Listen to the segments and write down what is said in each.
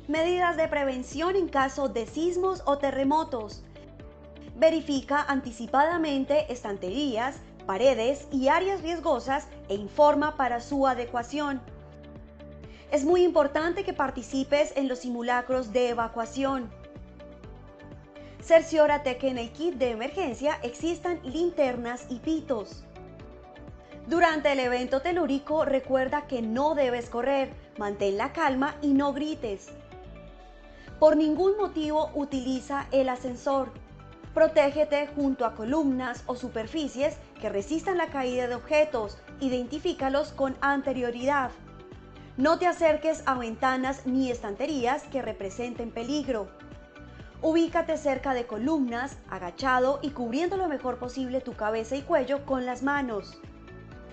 Medidas de prevención en caso de sismos o terremotos. Verifica anticipadamente estanterías, paredes y áreas riesgosas e informa para su adecuación. Es muy importante que participes en los simulacros de evacuación. Cerciórate que en el kit de emergencia existan linternas y pitos. Durante el evento telúrico, recuerda que no debes correr, mantén la calma y no grites. Por ningún motivo utiliza el ascensor. Protégete junto a columnas o superficies que resistan la caída de objetos. Identifícalos con anterioridad. No te acerques a ventanas ni estanterías que representen peligro. Ubícate cerca de columnas, agachado y cubriendo lo mejor posible tu cabeza y cuello con las manos.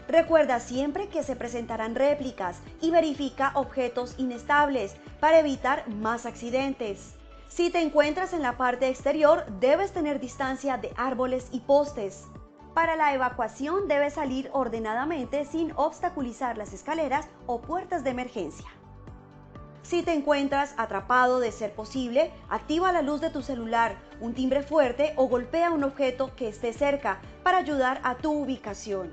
Recuerda siempre que se presentarán réplicas y verifica objetos inestables para evitar más accidentes. Si te encuentras en la parte exterior, debes tener distancia de árboles y postes. Para la evacuación debes salir ordenadamente sin obstaculizar las escaleras o puertas de emergencia. Si te encuentras atrapado, de ser posible, activa la luz de tu celular, un timbre fuerte o golpea un objeto que esté cerca para ayudar a tu ubicación.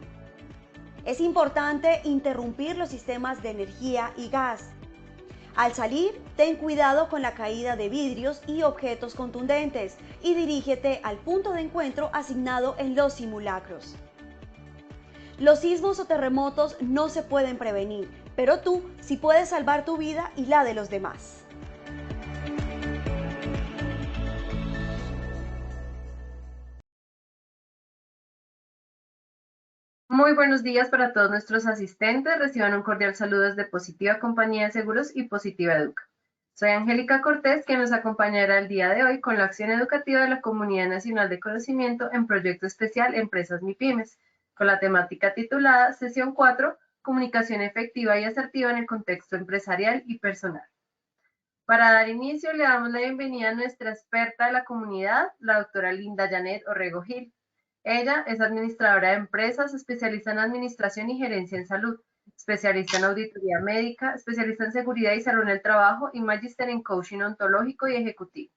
Es importante interrumpir los sistemas de energía y gas. Al salir, ten cuidado con la caída de vidrios y objetos contundentes y dirígete al punto de encuentro asignado en los simulacros. Los sismos o terremotos no se pueden prevenir, pero tú sí puedes salvar tu vida y la de los demás. Muy buenos días para todos nuestros asistentes. Reciban un cordial saludo desde Positiva Compañía de Seguros y Positiva Educa. Soy Angélica Cortés, quien nos acompañará el día de hoy con la acción educativa de la Comunidad Nacional de Conocimiento en Proyecto Especial Empresas MIPYMES, con la temática titulada Sesión 4, Comunicación efectiva y asertiva en el contexto empresarial y personal. Para dar inicio, le damos la bienvenida a nuestra experta de la comunidad, la doctora Linda Janet Orrego Gil. Ella es administradora de empresas, especialista en administración y gerencia en salud, especialista en auditoría médica, especialista en seguridad y salud en el trabajo y magíster en coaching ontológico y ejecutivo.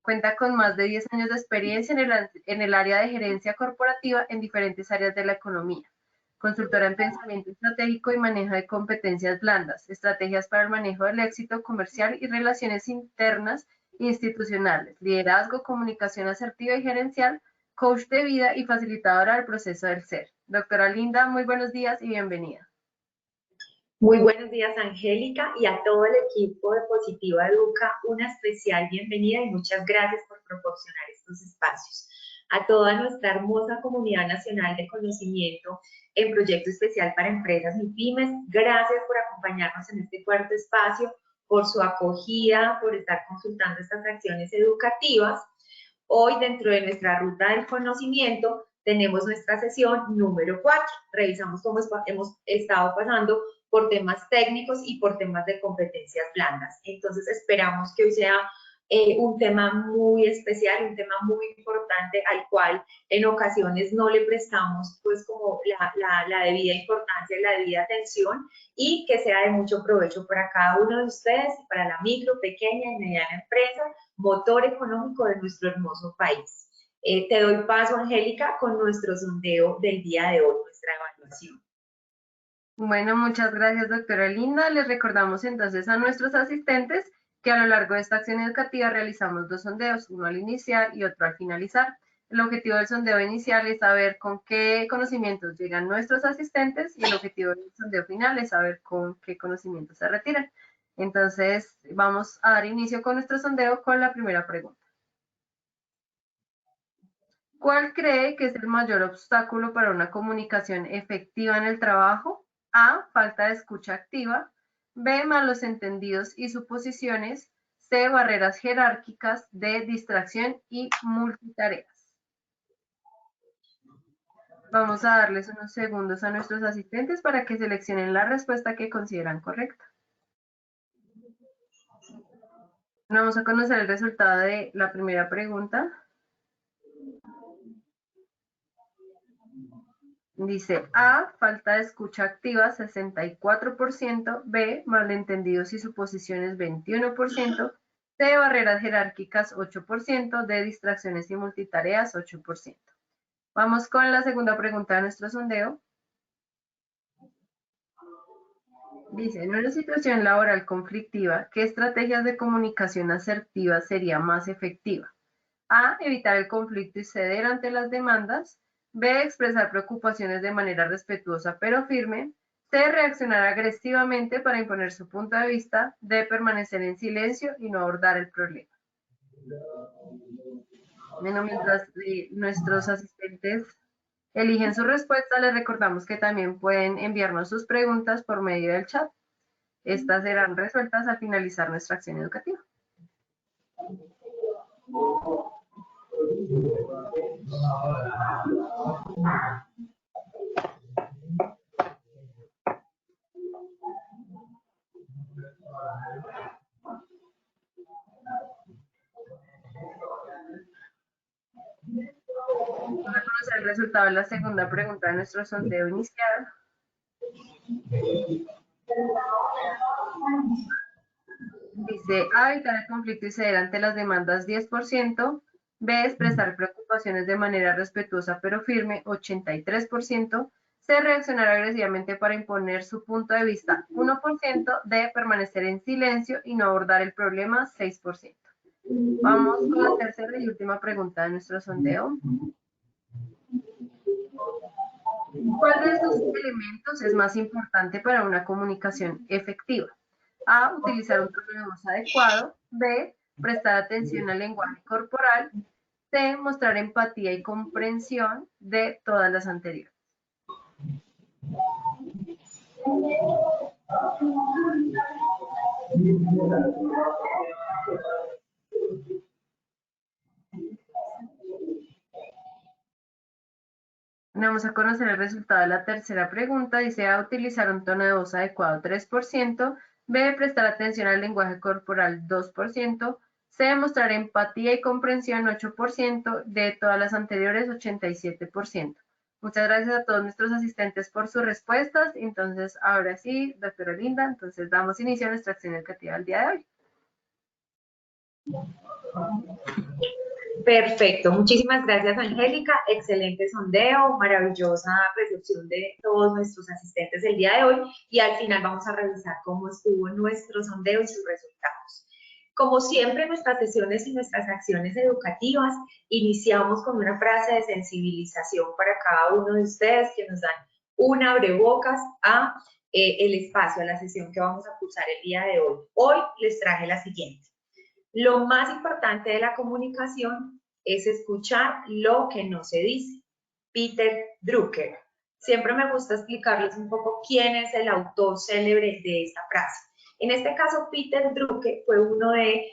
Cuenta con más de 10 años de experiencia en el área de gerencia corporativa en diferentes áreas de la economía. Consultora en pensamiento estratégico y manejo de competencias blandas, estrategias para el manejo del éxito comercial y relaciones internas e institucionales, liderazgo, comunicación asertiva y gerencial, coach de vida y facilitadora del proceso del ser. Doctora Linda, muy buenos días y bienvenida. Muy buenos días, Angélica, y a todo el equipo de Positiva Educa, una especial bienvenida y muchas gracias por proporcionar estos espacios. A toda nuestra hermosa comunidad nacional de conocimiento en Proyecto Especial para Empresas MIPYMES, gracias por acompañarnos en este cuarto espacio, por su acogida, por estar consultando estas acciones educativas. Hoy, dentro de nuestra ruta del conocimiento, tenemos nuestra sesión número 4. Revisamos cómo hemos estado pasando por temas técnicos y por temas de competencias blandas. Entonces, esperamos que hoy sea un tema muy especial, un tema muy importante al cual en ocasiones no le prestamos pues como la debida importancia y la debida atención, y que sea de mucho provecho para cada uno de ustedes y para la micro, pequeña y mediana empresa, motor económico de nuestro hermoso país. Te doy paso, Angélica, con nuestro sondeo del día de hoy, nuestra evaluación. Bueno, muchas gracias, doctora Linda. Les recordamos entonces a nuestros asistentes que a lo largo de esta acción educativa realizamos 2 sondeos, uno al iniciar y otro al finalizar. El objetivo del sondeo inicial es saber con qué conocimientos llegan nuestros asistentes y el objetivo del sondeo final es saber con qué conocimientos se retiran. Entonces, vamos a dar inicio con nuestro sondeo con la primera pregunta. ¿Cuál cree que es el mayor obstáculo para una comunicación efectiva en el trabajo? A, falta de escucha activa. B, malos entendidos y suposiciones. C, barreras jerárquicas. D, distracción y multitareas. Vamos a darles unos segundos a nuestros asistentes para que seleccionen la respuesta que consideran correcta. Vamos a conocer el resultado de la primera pregunta. Dice A, falta de escucha activa 64%, B, malentendidos y suposiciones 21%, C, barreras jerárquicas 8%, D, distracciones y multitareas 8%. Vamos con la segunda pregunta de nuestro sondeo. Dice, en una situación laboral conflictiva, ¿qué estrategias de comunicación asertiva sería más efectiva? A, evitar el conflicto y ceder ante las demandas. B, expresar preocupaciones de manera respetuosa pero firme. C, reaccionar agresivamente para imponer su punto de vista. D, permanecer en silencio y no abordar el problema. Bueno, mientras nuestros asistentes eligen su respuesta, les recordamos que también pueden enviarnos sus preguntas por medio del chat. Estas serán resueltas al finalizar nuestra acción educativa. Vamos a conocer el resultado de la segunda pregunta de nuestro sondeo inicial. Dice A, evitar el conflicto y ceder ante las demandas 10%, B, expresar preocupaciones de manera respetuosa pero firme 83%, C, reaccionar agresivamente para imponer su punto de vista 1%, D, permanecer en silencio y no abordar el problema 6%. Vamos con la tercera y última pregunta de nuestro sondeo. ¿Cuál de estos elementos es más importante para una comunicación efectiva? A, utilizar un tono de voz adecuado. B, prestar atención al lenguaje corporal. C, mostrar empatía y comprensión. D, todas las anteriores. Vamos a conocer el resultado de la tercera pregunta. Dice A, utilizar un tono de voz adecuado 3%, B, prestar atención al lenguaje corporal 2%, C, mostrar empatía y comprensión 8%, D, todas las anteriores 87%. Muchas gracias a todos nuestros asistentes por sus respuestas. Entonces, ahora sí, doctora Linda, entonces damos inicio a nuestra acción educativa del día de hoy. Perfecto, muchísimas gracias Angélica, excelente sondeo, maravillosa recepción de todos nuestros asistentes el día de hoy y al final vamos a revisar cómo estuvo nuestro sondeo y sus resultados. Como siempre en nuestras sesiones y nuestras acciones educativas iniciamos con una frase de sensibilización para cada uno de ustedes que nos dan un abrebocas a el espacio, a la sesión que vamos a cursar el día de hoy. Hoy les traje la siguiente. Lo más importante de la comunicación es escuchar lo que no se dice. Peter Drucker. Siempre me gusta explicarles un poco quién es el autor célebre de esta frase. En este caso, Peter Drucker fue uno de,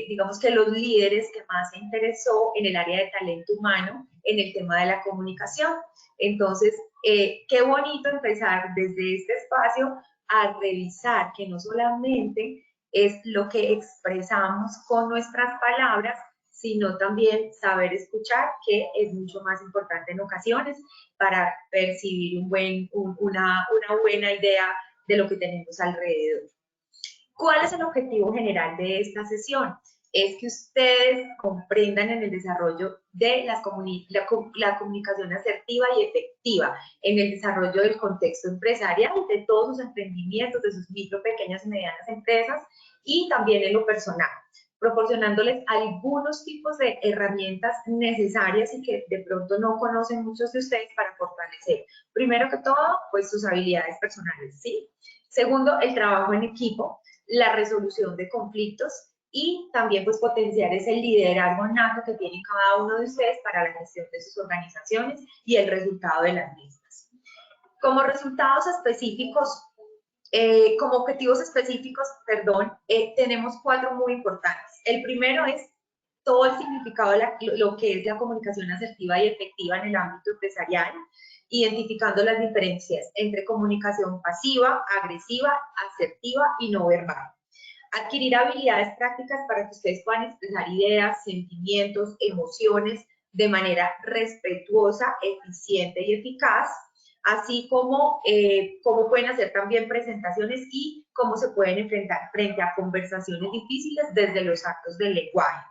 digamos que los líderes que más se interesó en el área de talento humano, en el tema de la comunicación. Entonces, qué bonito empezar desde este espacio a revisar que no solamente es lo que expresamos con nuestras palabras, sino también saber escuchar, que es mucho más importante en ocasiones para percibir una buena idea de lo que tenemos alrededor. ¿Cuál es el objetivo general de esta sesión? Es que ustedes comprendan en el desarrollo de la comunicación asertiva y efectiva, en el desarrollo del contexto empresarial, de todos sus emprendimientos, de sus micro, pequeñas y medianas empresas, y también en lo personal, proporcionándoles algunos tipos de herramientas necesarias y que de pronto no conocen muchos de ustedes para fortalecer, primero que todo, pues sus habilidades personales, ¿sí? Segundo, el trabajo en equipo, la resolución de conflictos y también pues potenciar ese liderazgo nato que tienen cada uno de ustedes para la gestión de sus organizaciones y el resultado de las mismas. Como resultados específicos, como objetivos específicos, tenemos 4 muy importantes. El primero es todo el significado de lo que es la comunicación asertiva y efectiva en el ámbito empresarial, identificando las diferencias entre comunicación pasiva, agresiva, asertiva y no verbal. Adquirir habilidades prácticas para que ustedes puedan expresar ideas, sentimientos, emociones de manera respetuosa, eficiente y eficaz, así como cómo pueden hacer también presentaciones y cómo se pueden enfrentar frente a conversaciones difíciles desde los actos del lenguaje.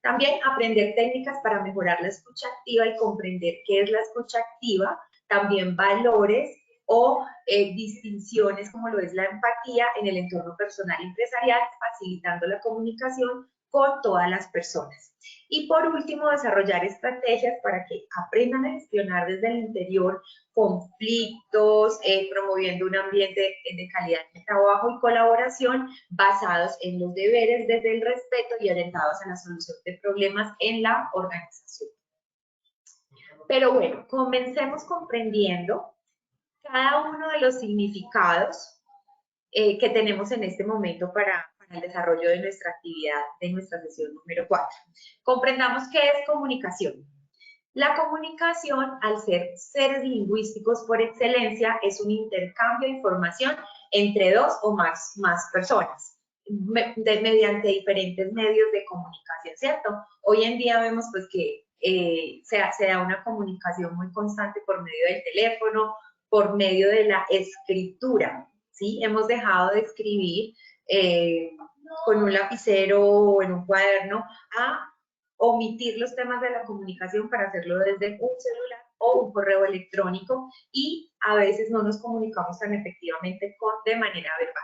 También aprender técnicas para mejorar la escucha activa y comprender qué es la escucha activa, también valores o distinciones como lo es la empatía en el entorno personal y empresarial, facilitando la comunicación con todas las personas. Y por último, desarrollar estrategias para que aprendan a gestionar desde el interior conflictos, promoviendo un ambiente de calidad de trabajo y colaboración basados en los deberes desde el respeto y orientados a la solución de problemas en la organización. Pero bueno, comencemos comprendiendo cada uno de los significados que tenemos en este momento para el desarrollo de nuestra actividad, de nuestra sesión número 4. Comprendamos qué es comunicación. La comunicación, al ser seres lingüísticos por excelencia, es un intercambio de información entre dos o más personas, mediante diferentes medios de comunicación, ¿cierto? Hoy en día vemos pues que se da una comunicación muy constante por medio del teléfono, por medio de la escritura, ¿sí? Hemos dejado de escribir con un lapicero o en un cuaderno a omitir los temas de la comunicación para hacerlo desde un celular o un correo electrónico y a veces no nos comunicamos tan efectivamente de manera verbal.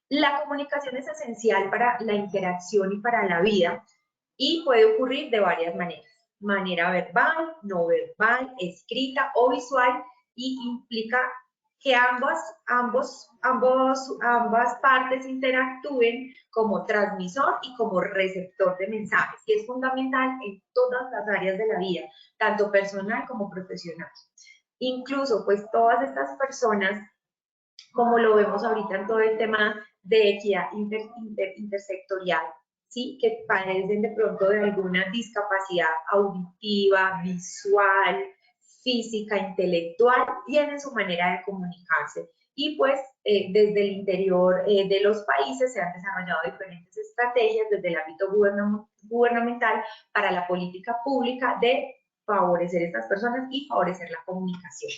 La comunicación es esencial para la interacción y para la vida y puede ocurrir de varias maneras. Manera verbal, no verbal, escrita o visual y implica que ambas partes interactúen como transmisor y como receptor de mensajes, y es fundamental en todas las áreas de la vida, tanto personal como profesional. Incluso, pues, todas estas personas, como lo vemos ahorita en todo el tema de equidad intersectorial, ¿sí? Que padecen de pronto de alguna discapacidad auditiva, visual, física, intelectual, tienen su manera de comunicarse. Y pues desde el interior de los países se han desarrollado diferentes estrategias desde el ámbito gubernamental para la política pública de favorecer a estas personas y favorecer la comunicación.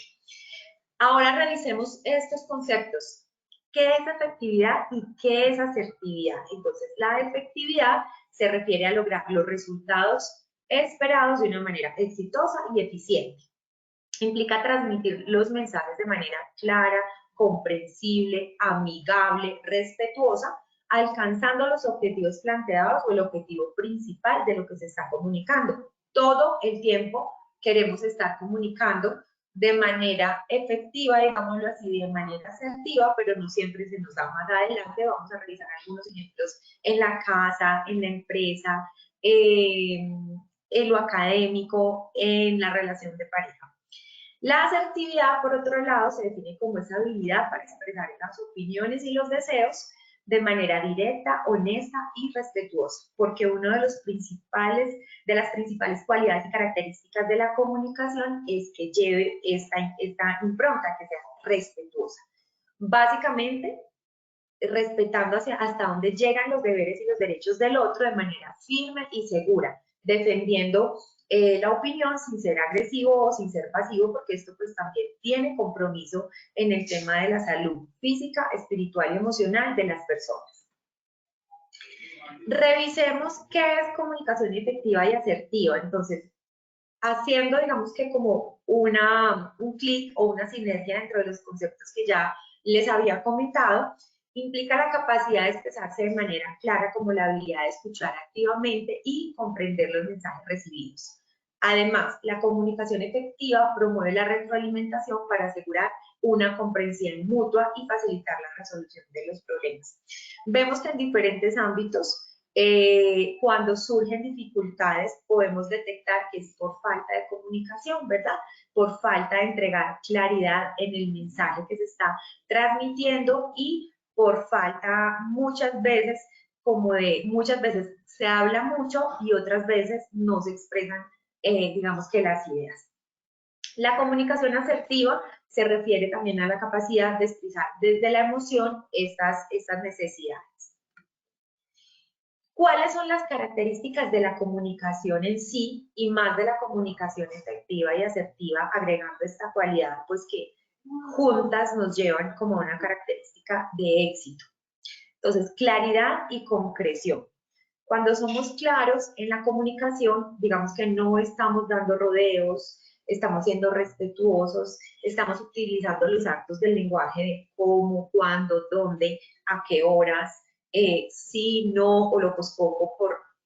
Ahora revisemos estos conceptos. ¿Qué es efectividad y qué es asertividad? Entonces, la efectividad se refiere a lograr los resultados esperados de una manera exitosa y eficiente. Implica transmitir los mensajes de manera clara, comprensible, amigable, respetuosa, alcanzando los objetivos planteados o el objetivo principal de lo que se está comunicando. Todo el tiempo queremos estar comunicando de manera efectiva, digámoslo así, de manera asertiva, pero no siempre se nos da. Más adelante vamos a realizar algunos ejemplos en la casa, en la empresa, en lo académico, en la relación de pareja. La asertividad, por otro lado, se define como esa habilidad para expresar las opiniones y los deseos de manera directa, honesta y respetuosa, porque una de las principales cualidades y características de la comunicación es que lleve esta impronta, que sea respetuosa. Básicamente, respetando hasta dónde llegan los deberes y los derechos del otro de manera firme y segura, defendiendo la opinión sin ser agresivo o sin ser pasivo, porque esto pues también tiene compromiso en el tema de la salud física, espiritual y emocional de las personas. Revisemos qué es comunicación efectiva y asertiva. Entonces, haciendo, digamos que como un clic o una sinergia dentro de los conceptos que ya les había comentado, implica la capacidad de expresarse de manera clara, como la habilidad de escuchar activamente y comprender los mensajes recibidos. Además, la comunicación efectiva promueve la retroalimentación para asegurar una comprensión mutua y facilitar la resolución de los problemas. Vemos que en diferentes ámbitos, cuando surgen dificultades, podemos detectar que es por falta de comunicación, ¿verdad? Por falta de entregar claridad en el mensaje que se está transmitiendo y por falta muchas veces se habla mucho y otras veces no se expresan, digamos que las ideas. La comunicación asertiva se refiere también a la capacidad de expresar desde la emoción estas necesidades. ¿Cuáles son las características de la comunicación en sí y más de la comunicación efectiva y asertiva, agregando esta cualidad, pues que juntas nos llevan como una característica de éxito? Entonces, claridad y concreción. Cuando somos claros en la comunicación, digamos que no estamos dando rodeos, estamos siendo respetuosos, estamos utilizando los actos del lenguaje de cómo, cuándo, dónde, a qué horas, sí, no o lo pospongo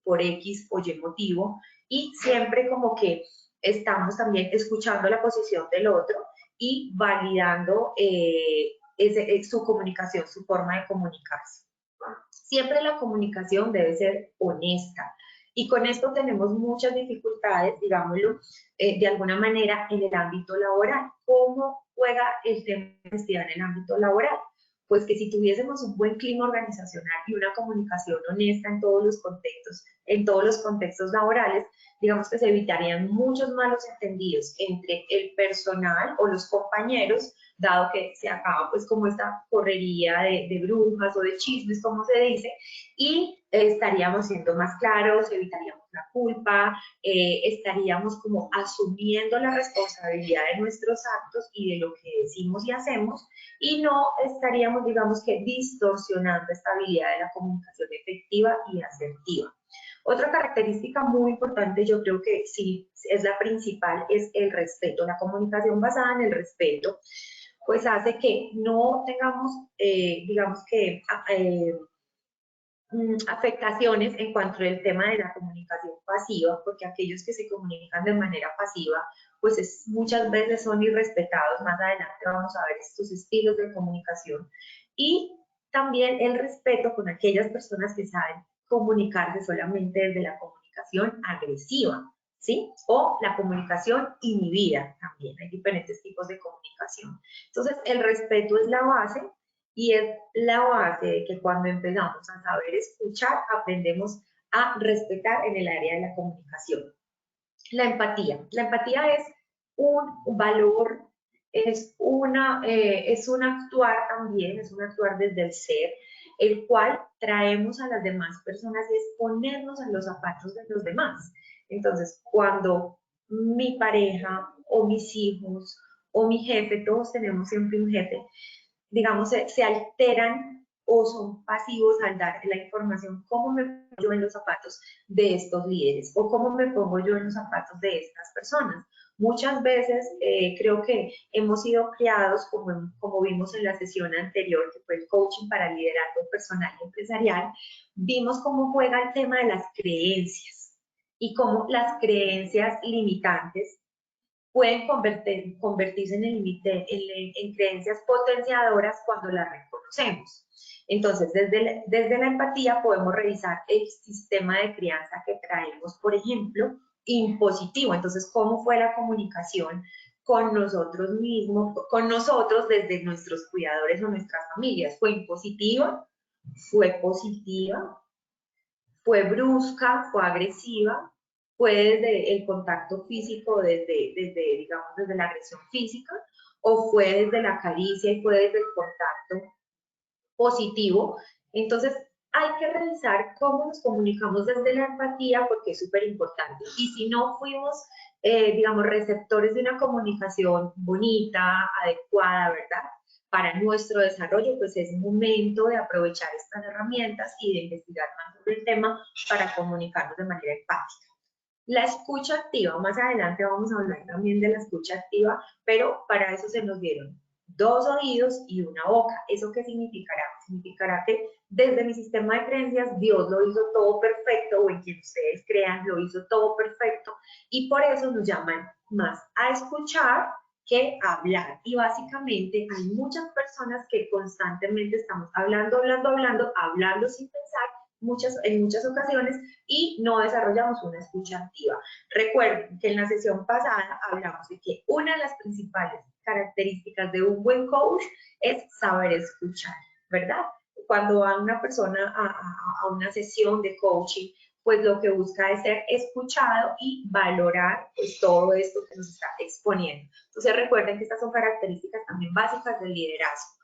por X o Y motivo, y siempre como que estamos también escuchando la posición del otro y validando su comunicación, su forma de comunicarse. Siempre la comunicación debe ser honesta. Y con esto tenemos muchas dificultades, digámoslo, de alguna manera en el ámbito laboral. ¿Cómo juega el tema de honestidad en el ámbito laboral? Pues que si tuviésemos un buen clima organizacional y una comunicación honesta en todos los contextos laborales, digamos que se evitarían muchos malos entendidos entre el personal o los compañeros, dado que se acaba pues como esta correría de brujas o de chismes, como se dice, y estaríamos siendo más claros, evitaríamos la culpa, estaríamos como asumiendo la responsabilidad de nuestros actos y de lo que decimos y hacemos, y no estaríamos, digamos que, distorsionando esta habilidad de la comunicación efectiva y asertiva. Otra característica muy importante, yo creo que sí es la principal, es el respeto. La comunicación basada en el respeto, pues hace que no tengamos, digamos que, afectaciones en cuanto al tema de la comunicación pasiva, porque aquellos que se comunican de manera pasiva, pues muchas veces son irrespetados. Más adelante vamos a ver estos estilos de comunicación. Y también el respeto con aquellas personas que saben comunicarse solamente desde la comunicación agresiva, ¿sí? O la comunicación inhibida también. Hay diferentes tipos de comunicación. Entonces, el respeto es la base. Y es la base de que cuando empezamos a saber escuchar, aprendemos a respetar en el área de la comunicación. La empatía. La empatía es un valor, es un actuar también, es un actuar desde el ser, el cual traemos a las demás personas y es ponernos en los zapatos de los demás. Entonces, cuando mi pareja o mis hijos o mi jefe, todos tenemos siempre un jefe, digamos, se alteran o son pasivos al dar la información, cómo me pongo yo en los zapatos de estos líderes o cómo me pongo yo en los zapatos de estas personas. Muchas veces creo que hemos sido criados, como vimos en la sesión anterior, que fue el coaching para liderazgo personal y empresarial, vimos cómo juega el tema de las creencias y cómo las creencias limitantes pueden convertirse en creencias potenciadoras cuando las reconocemos. Entonces, desde la empatía podemos revisar el sistema de crianza que traemos, por ejemplo, impositivo. Entonces, ¿cómo fue la comunicación con nosotros mismos, con nosotros desde nuestros cuidadores o nuestras familias? ¿Fue impositiva? ¿Fue positiva? ¿Fue brusca? ¿Fue agresiva? ¿Fue desde el contacto físico, digamos, desde la agresión física? ¿O fue desde la caricia y fue desde el contacto positivo? Entonces, hay que revisar cómo nos comunicamos desde la empatía, porque es súper importante. Y si no fuimos, digamos, receptores de una comunicación bonita, adecuada, ¿verdad?, para nuestro desarrollo, pues es momento de aprovechar estas herramientas y de investigar más sobre el tema para comunicarnos de manera empática. La escucha activa, más adelante vamos a hablar también de la escucha activa, pero para eso se nos dieron 2 oídos y una boca. ¿Eso qué significará? Significará que desde mi sistema de creencias Dios lo hizo todo perfecto, o en quien ustedes crean lo hizo todo perfecto, y por eso nos llaman más a escuchar que hablar. Y básicamente hay muchas personas que constantemente estamos hablando sin pensar en muchas ocasiones, y no desarrollamos una escucha activa. Recuerden que en la sesión pasada hablamos de que una de las principales características de un buen coach es saber escuchar, ¿verdad? Cuando va una persona a una sesión de coaching, pues lo que busca es ser escuchado y valorar pues todo esto que nos está exponiendo. Entonces recuerden que estas son características también básicas del liderazgo.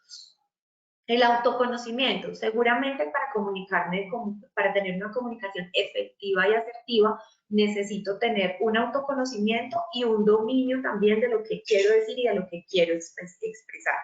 El autoconocimiento, seguramente para comunicarme, para tener una comunicación efectiva y asertiva, necesito tener un autoconocimiento y un dominio también de lo que quiero decir y de lo que quiero expresar.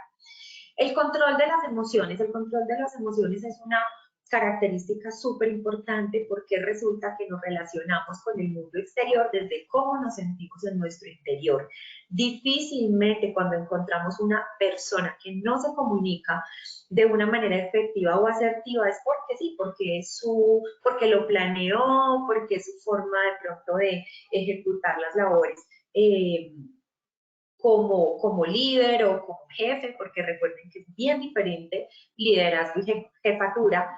El control de las emociones. El control de las emociones es una característica súper importante porque resulta que nos relacionamos con el mundo exterior desde cómo nos sentimos en nuestro interior. Difícilmente cuando encontramos una persona que no se comunica de una manera efectiva o asertiva es porque sí, porque lo planeó, porque es su forma de pronto de ejecutar las labores. Como líder o como jefe, porque recuerden que es bien diferente liderazgo y jefatura.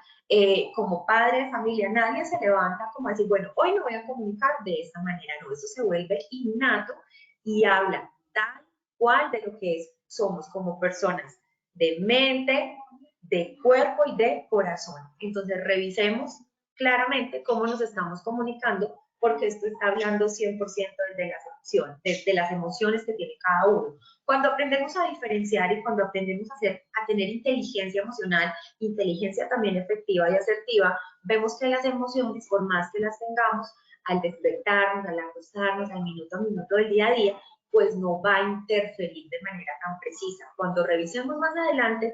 Como padre de familia, nadie se levanta como así, bueno, hoy me voy a comunicar de esta manera, no, eso se vuelve innato y habla tal cual de lo que somos como personas de mente, de cuerpo y de corazón. Entonces revisemos claramente cómo nos estamos comunicando, porque esto está hablando 100% desde las emociones que tiene cada uno. Cuando aprendemos a diferenciar y cuando aprendemos a tener inteligencia emocional, inteligencia también efectiva y asertiva, vemos que las emociones, por más que las tengamos, al despertarnos, al acostarnos, al minuto a minuto del día a día, pues no va a interferir de manera tan precisa. Cuando revisemos más adelante,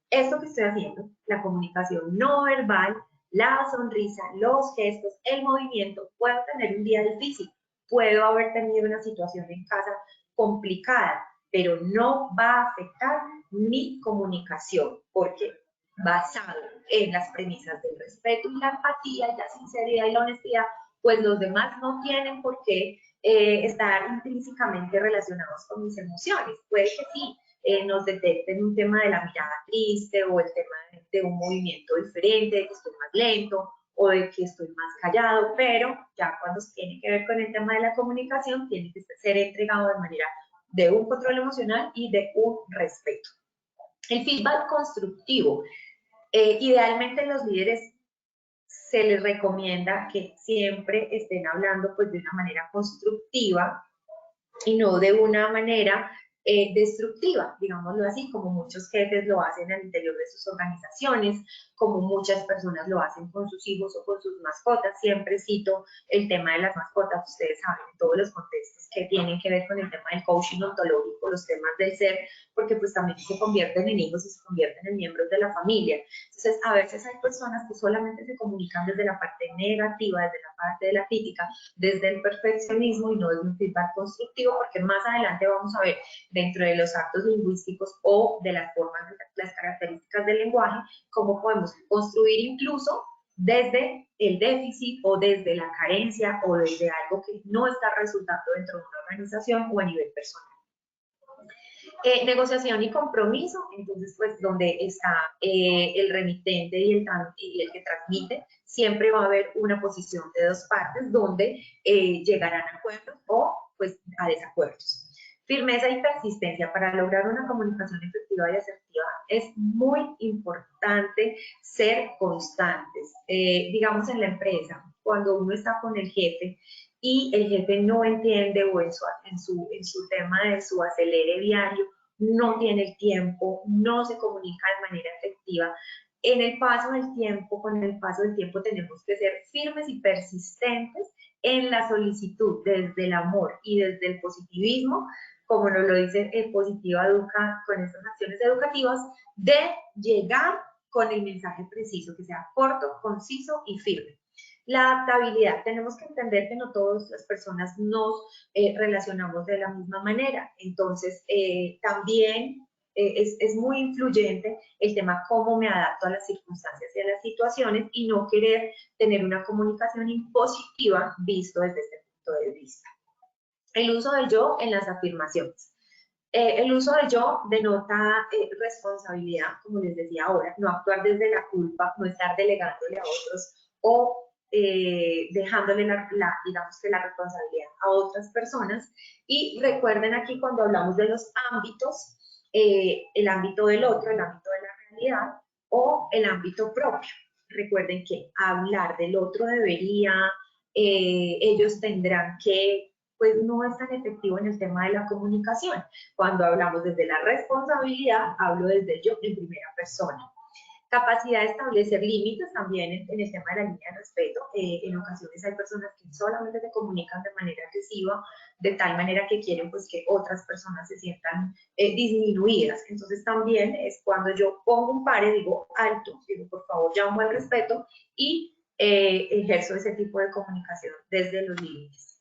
esto que estoy haciendo, la comunicación no verbal, la sonrisa, los gestos, el movimiento, puedo tener un día difícil, puedo haber tenido una situación en casa complicada, pero no va a afectar mi comunicación, porque basado en las premisas del respeto y la empatía y la sinceridad y la honestidad, pues los demás no tienen por qué estar intrínsecamente relacionados con mis emociones. Puede que sí, nos detecten un tema de la mirada triste o el tema de un movimiento diferente, de que estoy más lento o de que estoy más callado, pero ya cuando tiene que ver con el tema de la comunicación, tiene que ser entregado de manera de un control emocional y de un respeto. El feedback constructivo. Idealmente los líderes se les recomienda que siempre estén hablando pues de una manera constructiva y no de una manera destructiva, digámoslo así, como muchos jefes lo hacen al interior de sus organizaciones, como muchas personas lo hacen con sus hijos o con sus mascotas. Siempre cito el tema de las mascotas, ustedes saben, en todos los contextos que tienen que ver con el tema del coaching ontológico, los temas del ser, porque pues también se convierten en hijos y se convierten en miembros de la familia. Entonces, a veces hay personas que solamente se comunican desde la parte negativa, desde la parte de la crítica, desde el perfeccionismo y no desde un feedback constructivo, porque más adelante vamos a ver dentro de los actos lingüísticos o de las formas, las características del lenguaje, cómo podemos construir incluso desde el déficit o desde la carencia o desde algo que no está resultando dentro de una organización o a nivel personal. Negociación y compromiso, entonces pues donde está el remitente y el que transmite, siempre va a haber una posición de dos partes donde llegarán a acuerdos o pues a desacuerdos. Firmeza y persistencia. Para lograr una comunicación efectiva y asertiva es muy importante ser constantes. Digamos en la empresa, cuando uno está con el jefe y el jefe no entiende o en su tema de su acelere diario, no tiene el tiempo, no se comunica de manera efectiva. En el paso del tiempo, con el paso del tiempo tenemos que ser firmes y persistentes en la solicitud desde el amor y desde el positivismo, como nos lo dice el Positiva Educa con estas acciones educativas, de llegar con el mensaje preciso, que sea corto, conciso y firme. La adaptabilidad. Tenemos que entender que no todas las personas nos relacionamos de la misma manera. Entonces, también es muy influyente el tema cómo me adapto a las circunstancias y a las situaciones y no querer tener una comunicación impositiva visto desde este punto de vista. El uso del yo en las afirmaciones. El uso del yo denota responsabilidad, como les decía ahora, no actuar desde la culpa, no estar delegándole a otros o dejándole digamos que la responsabilidad a otras personas. Y recuerden aquí cuando hablamos de los ámbitos, el ámbito del otro, el ámbito de la realidad o el ámbito propio. Recuerden que hablar del otro debería, ellos tendrán que, pues no es tan efectivo en el tema de la comunicación. Cuando hablamos desde la responsabilidad, hablo desde yo en primera persona. Capacidad de establecer límites también en el tema de la línea de respeto. En ocasiones hay personas que solamente se comunican de manera agresiva, de tal manera que quieren pues que otras personas se sientan disminuidas. Entonces también es cuando yo pongo un pare, digo alto, digo por favor llamo al respeto y ejerzo ese tipo de comunicación desde los límites.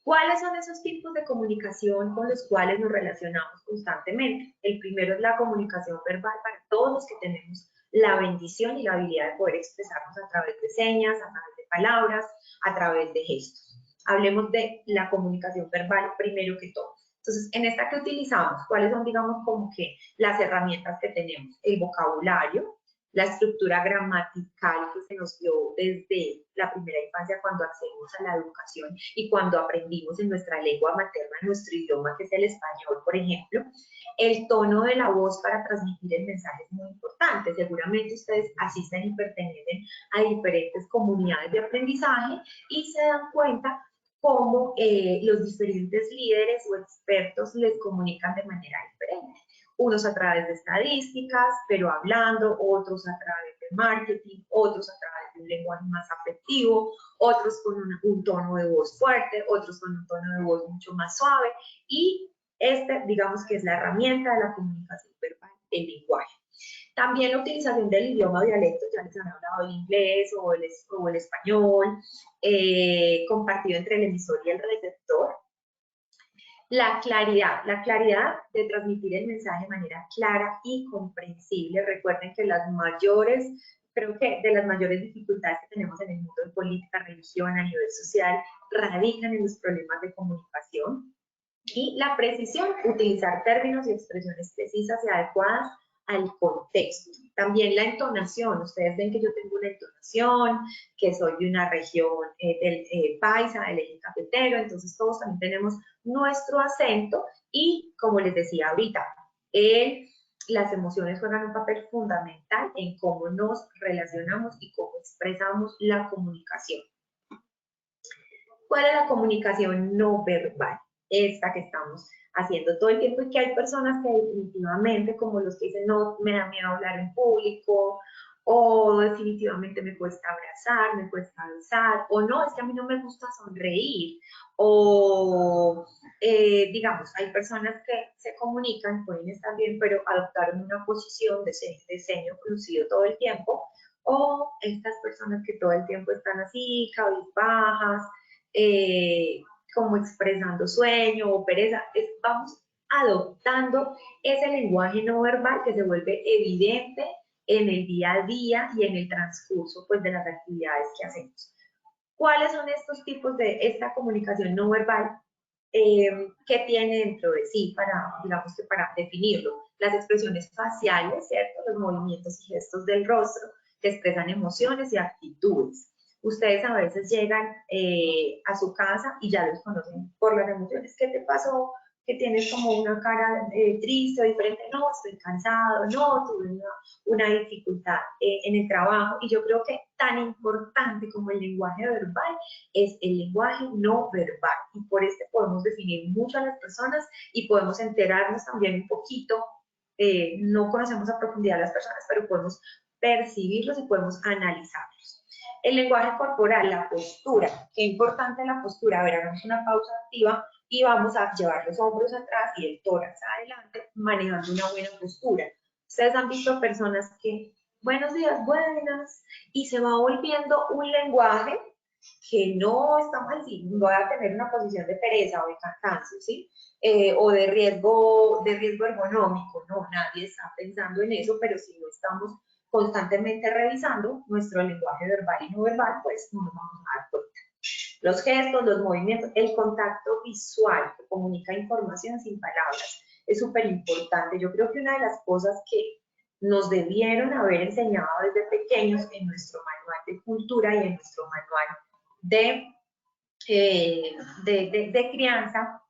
¿Cuáles son esos tipos de comunicación con los cuales nos relacionamos constantemente? El primero es la comunicación verbal para todos los que tenemos la bendición y la habilidad de poder expresarnos a través de señas, a través de palabras, a través de gestos. Hablemos de la comunicación verbal primero que todo. Entonces, en esta que utilizamos, ¿cuáles son, digamos, como que las herramientas que tenemos? El vocabulario, la estructura gramatical que se nos dio desde la primera infancia cuando accedimos a la educación y cuando aprendimos en nuestra lengua materna, nuestro idioma, que es el español, por ejemplo. El tono de la voz para transmitir el mensaje es muy importante. Seguramente ustedes asisten y pertenecen a diferentes comunidades de aprendizaje y se dan cuenta cómo los diferentes líderes o expertos les comunican de manera diferente. Unos a través de estadísticas, pero hablando, otros a través de marketing, otros a través de un lenguaje más afectivo, otros con un tono de voz fuerte, otros con un tono de voz mucho más suave. Y digamos que es la herramienta de la comunicación verbal, el lenguaje. También la utilización del idioma dialecto, ya les han hablado del inglés o el español, compartido entre el emisor y el receptor. La claridad de transmitir el mensaje de manera clara y comprensible. Recuerden que creo que de las mayores dificultades que tenemos en el mundo de política, religión, a nivel social, radican en los problemas de comunicación. Y la precisión, utilizar términos y expresiones precisas y adecuadas al contexto. También la entonación, ustedes ven que yo tengo una entonación, que soy de una región del paisa, del eje cafetero, entonces todos también tenemos nuestro acento y, como les decía ahorita, las emociones juegan un papel fundamental en cómo nos relacionamos y cómo expresamos la comunicación. ¿Cuál es la comunicación no verbal? Esta que estamos haciendo todo el tiempo y que hay personas que definitivamente, como los que dicen, no, me da miedo hablar en público, o definitivamente me cuesta abrazar, me cuesta besar, o no, es que a mí no me gusta sonreír, o digamos, hay personas que se comunican, pueden estar bien, pero adoptaron una posición de ceño fruncido todo el tiempo, o estas personas que todo el tiempo están así, cabizbajas, como expresando sueño o pereza, vamos adoptando ese lenguaje no verbal que se vuelve evidente en el día a día y en el transcurso pues, de las actividades que hacemos. ¿Cuáles son estos tipos de esta comunicación no verbal que tiene dentro de sí digamos que para definirlo? Las expresiones faciales, ¿cierto? Los movimientos y gestos del rostro que expresan emociones y actitudes. Ustedes a veces llegan a su casa y ya los conocen por las emociones. ¿Qué te pasó? Que tienes como una cara triste o diferente. No, estoy cansado, no, tuve una dificultad en el trabajo. Y yo creo que tan importante como el lenguaje verbal es el lenguaje no verbal. Y por este podemos definir mucho a las personas y podemos enterarnos también un poquito. No conocemos a profundidad a las personas, pero podemos percibirlos y podemos analizarlos. El lenguaje corporal, la postura. Qué importante la postura. A ver, hagamos una pausa activa y vamos a llevar los hombros atrás y el tórax adelante, manejando una buena postura. Ustedes han visto personas que, buenos días, buenas, y se va volviendo un lenguaje que no está mal, sí, voy a tener una posición de pereza o de cansancio, ¿sí? O de riesgo ergonómico, no, nadie está pensando en eso, pero si no estamos constantemente revisando nuestro lenguaje verbal y no verbal, pues no nos vamos a dar cuenta. Los gestos, los movimientos, el contacto visual que comunica información sin palabras es súper importante. Yo creo que una de las cosas que nos debieron haber enseñado desde pequeños en nuestro manual de cultura y en nuestro manual de crianza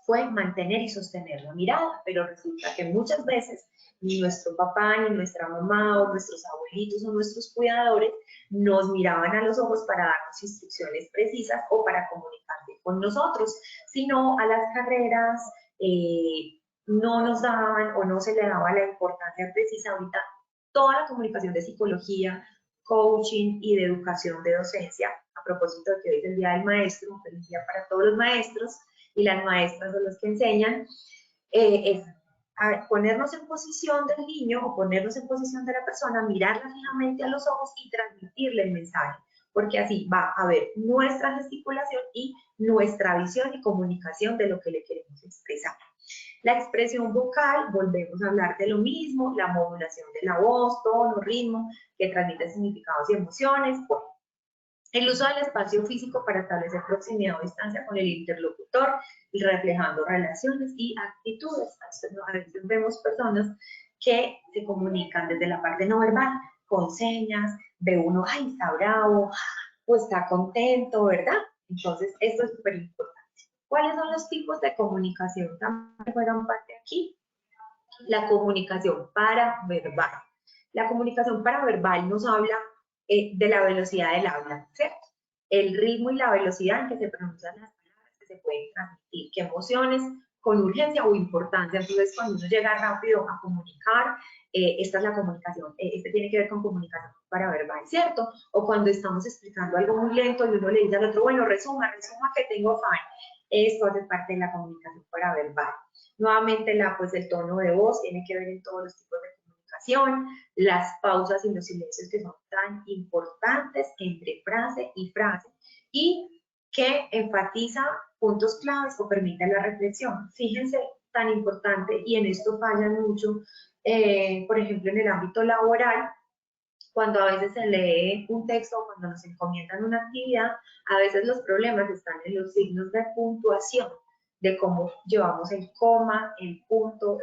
fue mantener y sostener la mirada, pero resulta que muchas veces ni nuestro papá, ni nuestra mamá, o nuestros abuelitos, o nuestros cuidadores nos miraban a los ojos para darnos instrucciones precisas o para comunicarse con nosotros, sino a las carreras no nos daban o no se le daba la importancia precisa. Ahorita toda la comunicación de psicología, coaching y de educación de docencia. A propósito de que hoy es el Día del Maestro, un feliz día para todos los maestros y las maestras son los que enseñan, es ponernos en posición del niño o ponernos en posición de la persona, mirarla fijamente a los ojos y transmitirle el mensaje, porque así va a ver nuestra gesticulación y nuestra visión y comunicación de lo que le queremos expresar. La expresión vocal, volvemos a hablar de lo mismo, la modulación de la voz, tono, ritmo, que transmite significados y emociones. Bueno, el uso del espacio físico para establecer proximidad o distancia con el interlocutor, reflejando relaciones y actitudes. A veces vemos personas que se comunican desde la parte no verbal, con señas, ve uno, ay, está bravo, o está contento, ¿verdad? Entonces, esto es súper importante. ¿Cuáles son los tipos de comunicación? También fueron parte aquí. La comunicación paraverbal. La comunicación paraverbal nos habla de la velocidad del habla, ¿cierto? El ritmo y la velocidad en que se pronuncian las palabras que se pueden transmitir, qué emociones con urgencia o importancia. Entonces, cuando uno llega rápido a comunicar, esta es la comunicación, este tiene que ver con comunicación paraverbal, ¿cierto? O cuando estamos explicando algo muy lento y uno le dice al otro, bueno, resuma que tengo afán. Esto hace parte de la comunicación paraverbal. Nuevamente, el tono de voz tiene que ver en todos los tipos de comunicación, las pausas y los silencios que son tan importantes entre frase y frase y que enfatiza puntos claves o permite la reflexión. Fíjense, tan importante, y en esto fallan mucho, por ejemplo, en el ámbito laboral, cuando a veces se lee un texto o cuando nos encomiendan una actividad, a veces los problemas están en los signos de puntuación, de cómo llevamos el coma, el punto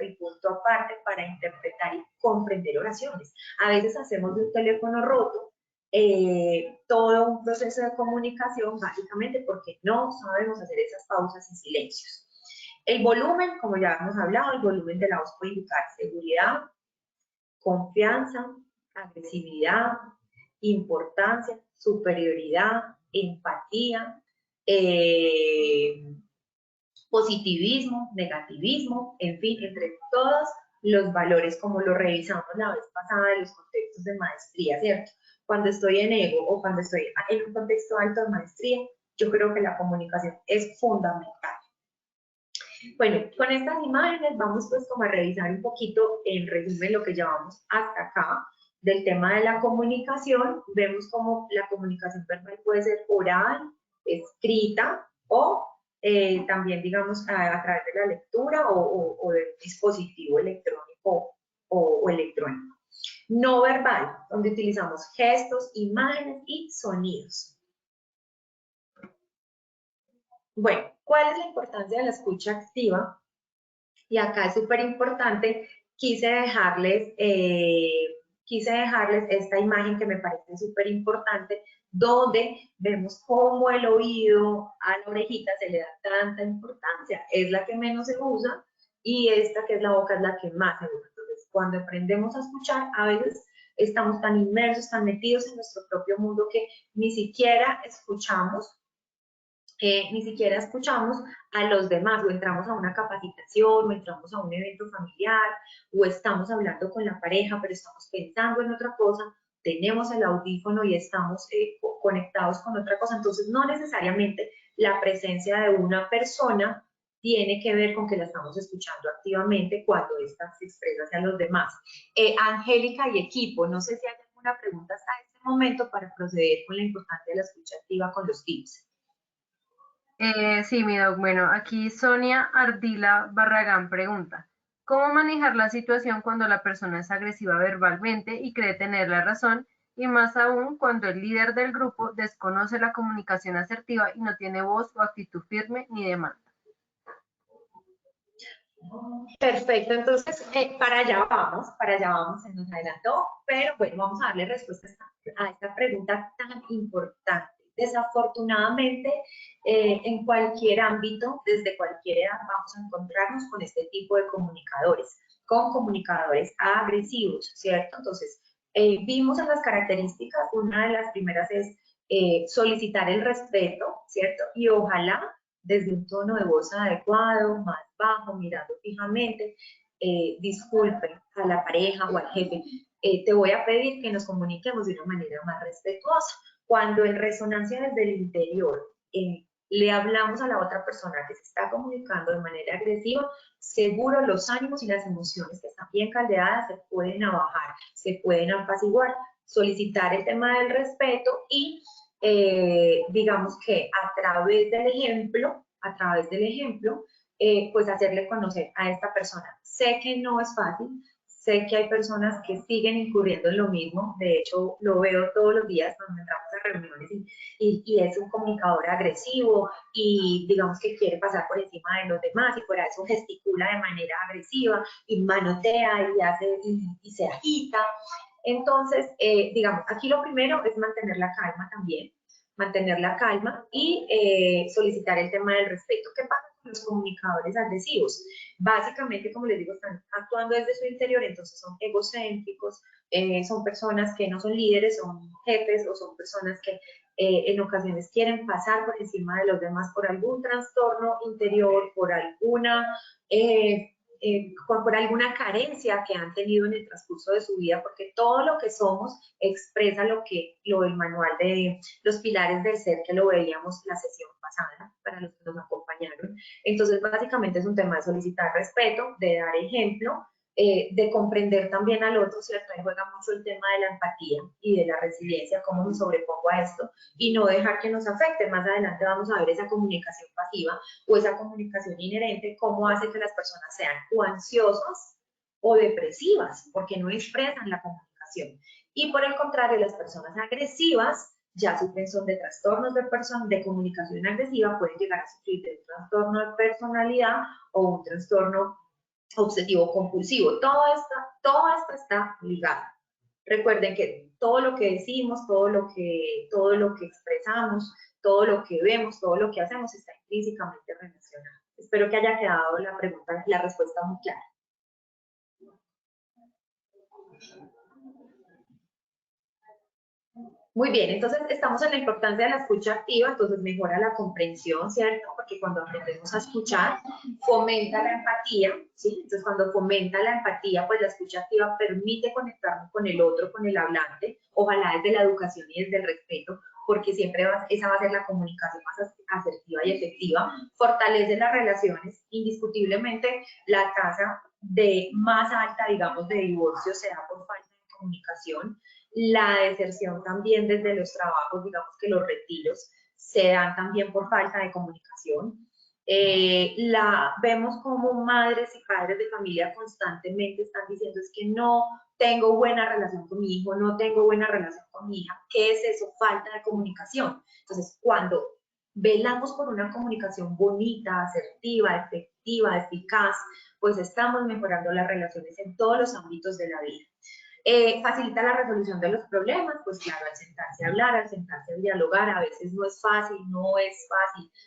aparte para interpretar y comprender oraciones. A veces hacemos de un teléfono roto todo un proceso de comunicación, básicamente porque no sabemos hacer esas pausas y silencios. El volumen, como ya hemos hablado, el volumen de la voz puede indicar seguridad, confianza, agresividad, importancia, superioridad, empatía, positivismo, negativismo, en fin, entre todos los valores, como lo revisamos la vez pasada de los contextos de maestría, ¿cierto? Cuando estoy en ego o cuando estoy en un contexto alto de maestría, yo creo que la comunicación es fundamental. Bueno, con estas imágenes vamos pues como a revisar un poquito en resumen lo que llevamos hasta acá del tema de la comunicación. Vemos como la comunicación verbal puede ser oral, escrita o también digamos a través de la lectura o del dispositivo electrónico o electrónico. No verbal, donde utilizamos gestos, imágenes y sonidos. Bueno, ¿cuál es la importancia de la escucha activa? Y acá es súper importante, quise dejarles esta imagen que me parece súper importante, donde vemos cómo el oído a la orejita se le da tanta importancia. Es la que menos se usa y esta que es la boca es la que más se usa. Entonces, cuando aprendemos a escuchar, a veces estamos tan inmersos, tan metidos en nuestro propio mundo que ni siquiera escuchamos a los demás, o entramos a una capacitación, o entramos a un evento familiar, o estamos hablando con la pareja, pero estamos pensando en otra cosa, tenemos el audífono y estamos conectados con otra cosa. Entonces, no necesariamente la presencia de una persona tiene que ver con que la estamos escuchando activamente cuando ésta se expresa hacia los demás. Angélica y equipo, no sé si hay alguna pregunta hasta este momento para proceder con la importancia de la escucha activa con los tips. Sí, mi doc. Bueno, aquí Sonia Ardila Barragán pregunta, ¿cómo manejar la situación cuando la persona es agresiva verbalmente y cree tener la razón? Y más aún cuando el líder del grupo desconoce la comunicación asertiva y no tiene voz o actitud firme ni demanda. Perfecto, entonces para allá vamos, se nos adelantó, pero bueno, vamos a darle respuesta a esta pregunta tan importante. Desafortunadamente, en cualquier ámbito, desde cualquier edad, vamos a encontrarnos con este tipo de comunicadores, con comunicadores agresivos, ¿cierto? Entonces, vimos en las características, una de las primeras es solicitar el respeto, ¿cierto? Y ojalá desde un tono de voz adecuado, más bajo, mirando fijamente, disculpen a la pareja o al jefe, te voy a pedir que nos comuniquemos de una manera más respetuosa. Cuando en resonancia desde el interior le hablamos a la otra persona que se está comunicando de manera agresiva, seguro los ánimos y las emociones que están bien caldeadas se pueden abajar, se pueden apaciguar. Solicitar el tema del respeto y digamos que a través del ejemplo, pues hacerle conocer a esta persona. Sé que no es fácil, sé que hay personas que siguen incurriendo en lo mismo, de hecho lo veo todos los días cuando entramos a reuniones y es un comunicador agresivo y digamos que quiere pasar por encima de los demás y por eso gesticula de manera agresiva y manotea y hace y se agita. Entonces, digamos, aquí lo primero es mantener la calma también, mantener la calma y solicitar el tema del respeto. ¿Qué pasa con los comunicadores agresivos? Básicamente, como les digo, están actuando desde su interior, entonces son egocéntricos, son personas que no son líderes, son jefes o son personas que en ocasiones quieren pasar por encima de los demás por algún trastorno interior, por alguna carencia que han tenido en el transcurso de su vida, porque todo lo que somos expresa lo del manual de los pilares del ser que lo veíamos la sesión pasada, para los que nos acompañaron. Entonces, básicamente es un tema de solicitar respeto, de dar ejemplo, de comprender también al otro, ¿cierto? Ahí juega mucho el tema de la empatía y de la resiliencia, cómo me sobrepongo a esto y no dejar que nos afecte. Más adelante vamos a ver esa comunicación pasiva o esa comunicación inherente, cómo hace que las personas sean o ansiosas o depresivas, porque no expresan la comunicación. Y por el contrario, las personas agresivas ya sufren son de trastornos de comunicación agresiva, pueden llegar a sufrir de un trastorno de personalidad o un trastorno obsesivo compulsivo. Todo esto está ligado. Recuerden que todo lo que decimos, todo lo que expresamos, todo lo que vemos, todo lo que hacemos está intrínsecamente relacionado. Espero que haya quedado la respuesta muy clara. Muy bien, entonces estamos en la importancia de la escucha activa, entonces mejora la comprensión, ¿cierto? Porque cuando aprendemos a escuchar, fomenta la empatía, ¿sí? Entonces cuando fomenta la empatía, pues la escucha activa permite conectarnos con el otro, con el hablante, ojalá desde la educación y desde el respeto, porque siempre esa va a ser la comunicación más asertiva y efectiva, fortalece las relaciones, indiscutiblemente la tasa más alta, digamos, de divorcio se da por falta de comunicación. La deserción también desde los trabajos, digamos que los retiros, se dan también por falta de comunicación. Vemos como madres y padres de familia constantemente están diciendo es que no tengo buena relación con mi hijo, no tengo buena relación con mi hija. ¿Qué es eso? Falta de comunicación. Entonces, cuando velamos por una comunicación bonita, asertiva, efectiva, eficaz, pues estamos mejorando las relaciones en todos los ámbitos de la vida. Facilita la resolución de los problemas, pues claro, al sentarse a hablar, al sentarse a dialogar, a veces no es fácil,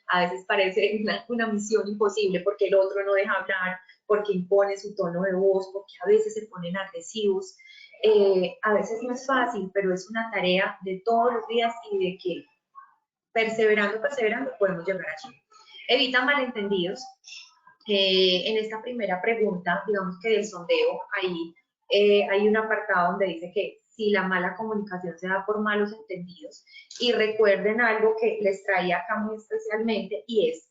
a veces parece una misión imposible porque el otro no deja hablar, porque impone su tono de voz, porque a veces se ponen agresivos, a veces no es fácil, pero es una tarea de todos los días y de que perseverando podemos llegar allí. Evita malentendidos. En esta primera pregunta, digamos que del sondeo, ahí hay un apartado donde dice que si la mala comunicación se da por malos entendidos, y recuerden algo que les traía acá muy especialmente, y es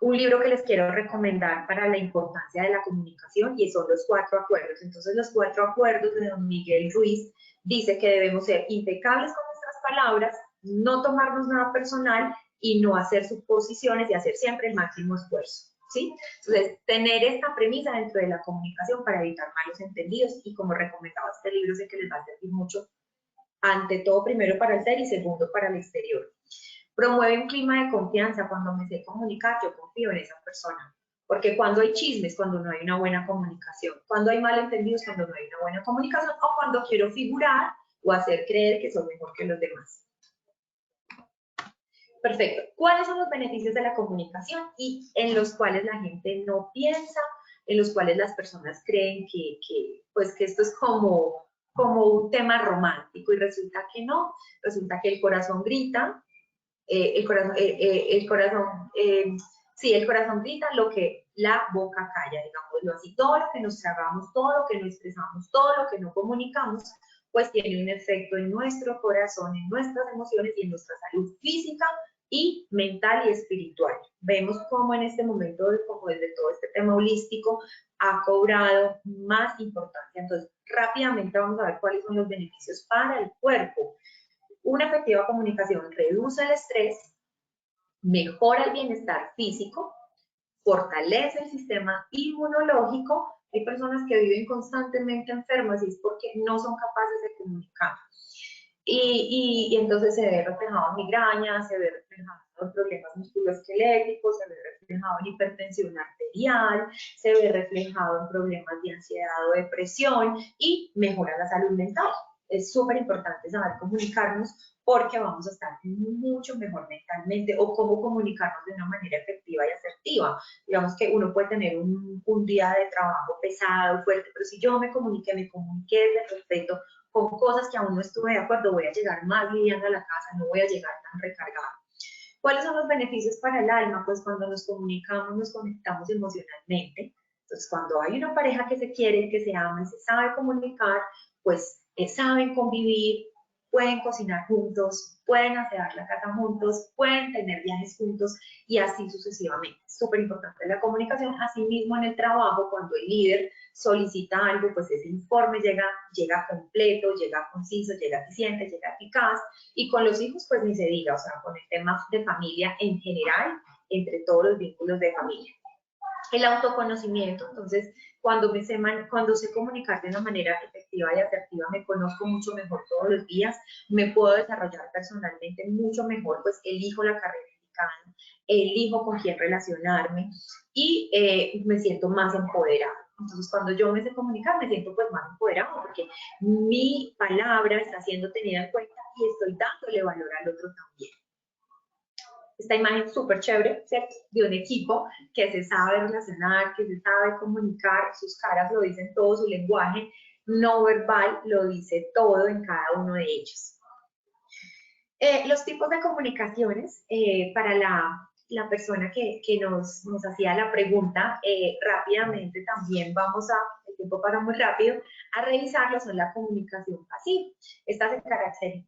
un libro que les quiero recomendar para la importancia de la comunicación, y son los 4 acuerdos. Entonces, los 4 acuerdos de don Miguel Ruiz dice que debemos ser impecables con nuestras palabras, no tomarnos nada personal y no hacer suposiciones y hacer siempre el máximo esfuerzo. ¿Sí? Entonces, tener esta premisa dentro de la comunicación para evitar malos entendidos, y como recomendaba este libro, sé que les va a servir mucho, ante todo, primero para el ser y segundo para el exterior. Promueve un clima de confianza. Cuando me sé comunicar, yo confío en esa persona, porque cuando hay chismes, cuando no hay una buena comunicación, cuando hay malentendidos, cuando no hay una buena comunicación, o cuando quiero figurar o hacer creer que soy mejor que los demás. Perfecto. ¿Cuáles son los beneficios de la comunicación y en los cuales la gente no piensa, en los cuales las personas creen que esto es como un tema romántico, y resulta que no? Resulta que el corazón grita, el corazón grita lo que la boca calla, digámoslo así. Todo lo que nos tragamos, todo lo que no expresamos, todo lo que no comunicamos, pues tiene un efecto en nuestro corazón, en nuestras emociones y en nuestra salud física y mental y espiritual. Vemos cómo en este momento, como desde todo este tema holístico, ha cobrado más importancia. Entonces, rápidamente vamos a ver cuáles son los beneficios para el cuerpo. Una efectiva comunicación reduce el estrés, mejora el bienestar físico, fortalece el sistema inmunológico. Hay personas que viven constantemente enfermas y es porque no son capaces de comunicar. Y entonces se ve reflejado en migrañas, se ve reflejado en problemas musculoesqueléticos, se ve reflejado en hipertensión arterial, se ve reflejado en problemas de ansiedad o depresión y mejora la salud mental. Es súper importante saber comunicarnos porque vamos a estar mucho mejor mentalmente, o cómo comunicarnos de una manera efectiva y asertiva. Digamos que uno puede tener un día de trabajo pesado, fuerte, pero si yo me comuniqué desde el respeto, con cosas que aún no estuve de acuerdo, voy a llegar más liviana a la casa, no voy a llegar tan recargada. ¿Cuáles son los beneficios para el alma? Pues cuando nos comunicamos, nos conectamos emocionalmente. Entonces, cuando hay una pareja que se quiere, que se ama y se sabe comunicar, pues saben convivir, pueden cocinar juntos, pueden asear la casa juntos, pueden tener viajes juntos y así sucesivamente. Es súper importante la comunicación. Asimismo, en el trabajo, cuando el líder solicita algo, pues ese informe llega completo, llega conciso, llega eficiente, llega eficaz. Y con los hijos, pues ni se diga, o sea, con el tema de familia en general, entre todos los vínculos de familia. El autoconocimiento, entonces, cuando sé comunicar de una manera efectiva y asertiva, me conozco mucho mejor todos los días, me puedo desarrollar personalmente mucho mejor, pues elijo la carrera indicada, elijo con quién relacionarme y me siento más empoderada. Entonces, cuando yo me sé comunicar, me siento pues más empoderada porque mi palabra está siendo tenida en cuenta y estoy dándole valor al otro también. Esta imagen súper chévere, ¿cierto? De un equipo que se sabe relacionar, que se sabe comunicar, sus caras lo dicen todo, su lenguaje no verbal lo dice todo en cada uno de ellos. Los tipos de comunicaciones, para la persona que nos hacía la pregunta, rápidamente también vamos el tiempo pasa muy rápido, a revisarlo, son la comunicación pasiva. Esta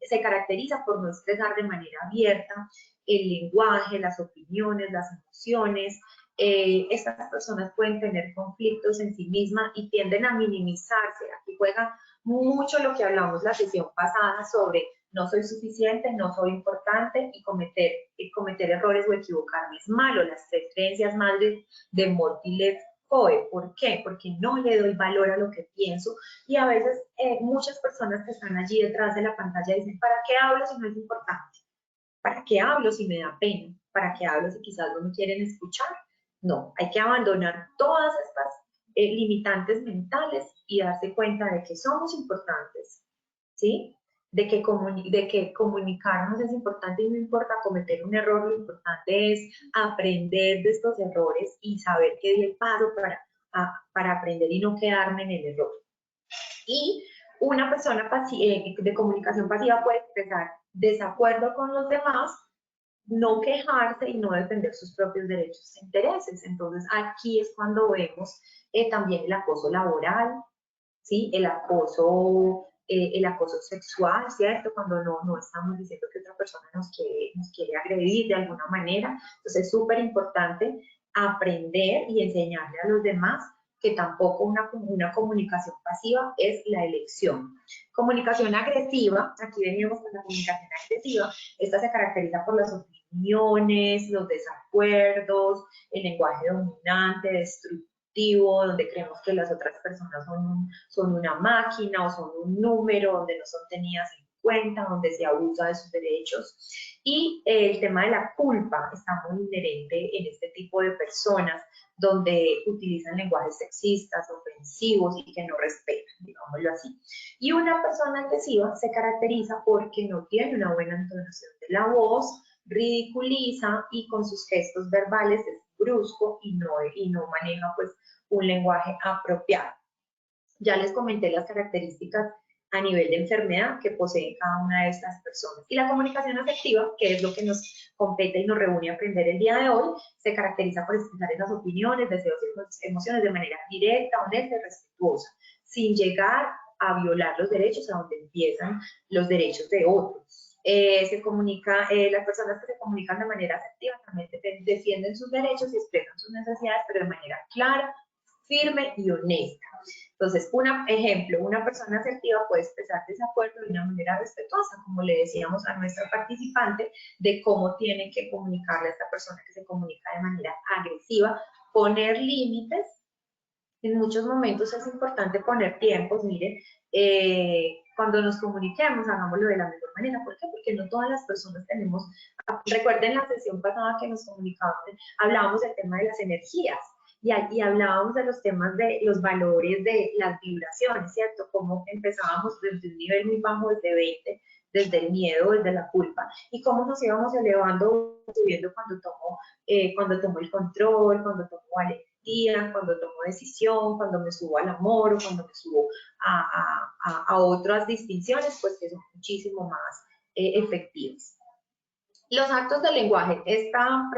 se caracteriza por no expresar de manera abierta el lenguaje, las opiniones, las emociones. Estas personas pueden tener conflictos en sí mismas y tienden a minimizarse. Aquí juega mucho lo que hablamos la sesión pasada sobre no soy suficiente, no soy importante y cometer errores o equivocarme es malo. Las tres creencias madres de Motilev Coe. ¿Por qué? Porque no le doy valor a lo que pienso y a veces muchas personas que están allí detrás de la pantalla dicen, ¿para qué hablo si no es importante? ¿Para qué hablo si me da pena? ¿Para qué hablo si quizás no me quieren escuchar? No, hay que abandonar todas estas limitantes mentales y darse cuenta de que somos importantes, ¿sí? De que comunicarnos es importante y no importa cometer un error, lo importante es aprender de estos errores y saber que di el paso para aprender y no quedarme en el error. Y una persona de comunicación pasiva puede expresar desacuerdo con los demás, no quejarse y no defender sus propios derechos e intereses. Entonces aquí es cuando vemos también el acoso laboral, ¿sí? El acoso sexual, ¿cierto? Cuando no estamos diciendo que otra persona nos quiere agredir de alguna manera. Entonces es súper importante aprender y enseñarle a los demás que tampoco una comunicación pasiva es la elección. Comunicación agresiva, aquí venimos con la comunicación agresiva, esta se caracteriza por las opiniones, los desacuerdos, el lenguaje dominante, destructivo, donde creemos que las otras personas son una máquina o son un número, donde no son tenidas en cuenta, donde se abusa de sus derechos. Y el tema de la culpa está muy inherente en este tipo de personas, donde utilizan lenguajes sexistas, ofensivos y que no respetan, digámoslo así. Y una persona agresiva se caracteriza porque no tiene una buena entonación de la voz, ridiculiza y con sus gestos verbales es brusco y no maneja pues un lenguaje apropiado. Ya les comenté las características a nivel de enfermedad que posee cada una de estas personas. Y la comunicación afectiva, que es lo que nos compete y nos reúne a aprender el día de hoy, se caracteriza por expresar esas opiniones, deseos y emociones de manera directa, honesta y respetuosa, sin llegar a violar los derechos a donde empiezan los derechos de otros. Las personas que se comunican de manera afectiva también defienden sus derechos y expresan sus necesidades, pero de manera clara, firme y honesta. Entonces, un ejemplo, una persona asertiva puede expresar desacuerdo de una manera respetuosa, como le decíamos a nuestra participante, de cómo tiene que comunicarle a esta persona que se comunica de manera agresiva, poner límites. En muchos momentos es importante poner tiempos, mire, cuando nos comuniquemos, hagámoslo de la mejor manera. ¿Por qué? Porque no todas las personas tenemos, recuerden la sesión pasada que nos comunicábamos, hablábamos del tema de las energías, y hablábamos de los temas de los valores de las vibraciones, ¿cierto? Cómo empezábamos desde un nivel muy bajo, desde 20, desde el miedo, desde la culpa, y cómo nos íbamos elevando, subiendo cuando tomo el control, cuando tomo valentía, cuando tomo decisión, cuando me subo al amor, o cuando me subo a otras distinciones, pues que son muchísimo más efectivas. Los actos del lenguaje, esta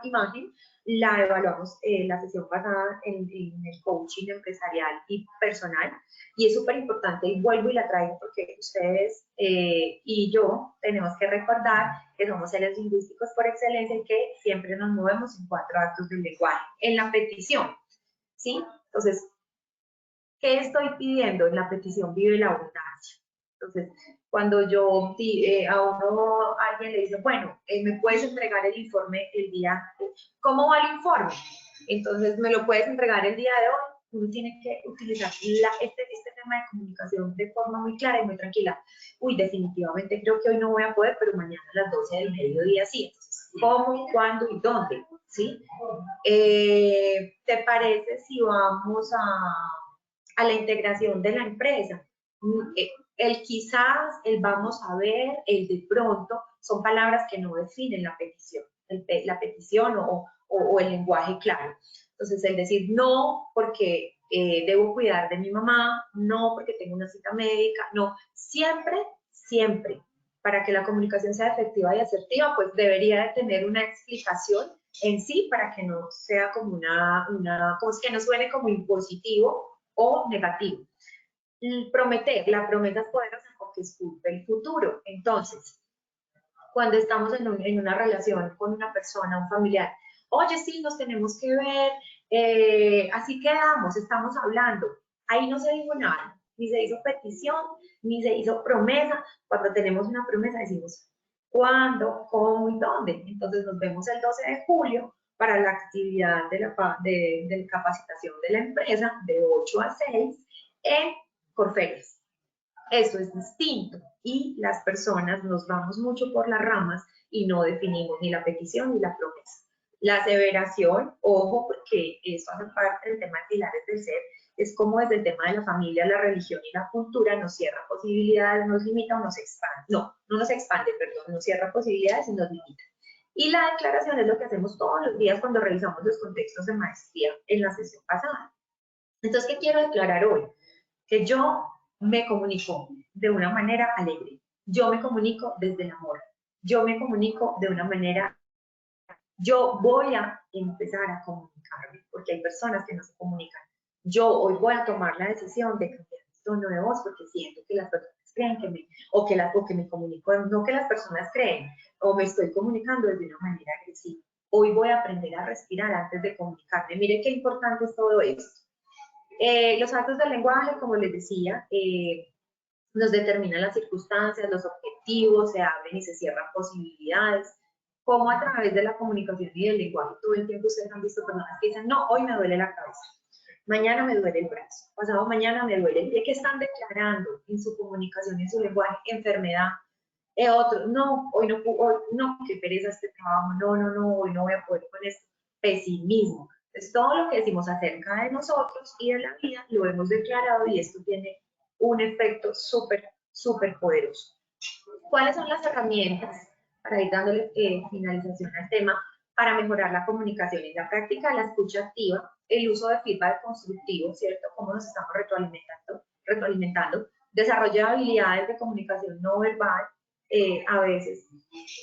imagen la evaluamos la sesión pasada en el coaching empresarial y personal, y es súper importante, y vuelvo y la traigo porque ustedes y yo tenemos que recordar que somos seres lingüísticos por excelencia y que siempre nos movemos en 4 actos del lenguaje. En la petición, ¿sí? Entonces, ¿qué estoy pidiendo? En la petición vive la abundancia. Entonces, cuando alguien le dice, bueno, ¿me puedes entregar el informe el día? ¿Cómo va el informe? Entonces, ¿me lo puedes entregar el día de hoy? Uno tiene que utilizar este tema de comunicación de forma muy clara y muy tranquila. Uy, definitivamente creo que hoy no voy a poder, pero mañana a las 12 del mediodía sí. Entonces, ¿cómo, cuándo y dónde? ¿Sí? ¿Te parece si vamos a la integración de la empresa? El quizás, el vamos a ver, el de pronto, son palabras que no definen la petición, o el lenguaje claro. Entonces, el decir no porque debo cuidar de mi mamá, no porque tengo una cita médica, no, siempre, siempre, para que la comunicación sea efectiva y asertiva, pues debería de tener una explicación en sí para que no sea como que no suene como impositivo o negativo. Prometer, la promesa es poderosa porque esculpe el futuro. Entonces, cuando estamos en una relación con una persona, un familiar, oye, sí, nos tenemos que ver, así quedamos, estamos hablando. Ahí no se dijo nada, ni se hizo petición, ni se hizo promesa. Cuando tenemos una promesa decimos cuándo, cómo y dónde. Entonces nos vemos el 12 de julio para la actividad de capacitación de la empresa de 8 a 6 en Corferias. Eso es distinto y las personas nos vamos mucho por las ramas y no definimos ni la petición ni la promesa. La aseveración, ojo, porque eso hace parte del tema de pilares del ser, es como desde el tema de la familia, la religión y la cultura nos cierra posibilidades, nos limita o nos expande. No nos expande, perdón, nos cierra posibilidades y nos limita. Y la declaración es lo que hacemos todos los días cuando revisamos los contextos de maestría en la sesión pasada. Entonces, ¿qué quiero declarar hoy? Que yo me comunico de una manera alegre, yo me comunico desde el amor, yo me comunico de una manera, yo voy a empezar a comunicarme, porque hay personas que no se comunican. Yo hoy voy a tomar la decisión de cambiar mi tono de voz porque siento que las personas creen que me comunico, no que las personas creen, o me estoy comunicando desde una manera agresiva. Hoy voy a aprender a respirar antes de comunicarme. Mire qué importante es todo esto. Los actos del lenguaje, como les decía, nos determinan las circunstancias, los objetivos, se abren y se cierran posibilidades, como a través de la comunicación y del lenguaje. Todo el tiempo ustedes han visto personas que dicen, no, hoy me duele la cabeza, mañana me duele el brazo, pasado mañana me duele el pie. ¿Qué están declarando en su comunicación, en su lenguaje? Enfermedad. Otro, no, hoy no, qué pereza este trabajo, no, hoy no voy a poder con esto. Pesimismo. Entonces, todo lo que decimos acerca de nosotros y de la vida lo hemos declarado y esto tiene un efecto súper, súper poderoso. ¿Cuáles son las herramientas para ir dándole finalización al tema para mejorar la comunicación? En la práctica, la escucha activa, el uso de feedback constructivo, ¿cierto? Cómo nos estamos retroalimentando, Desarrollo de habilidades de comunicación no verbal. A veces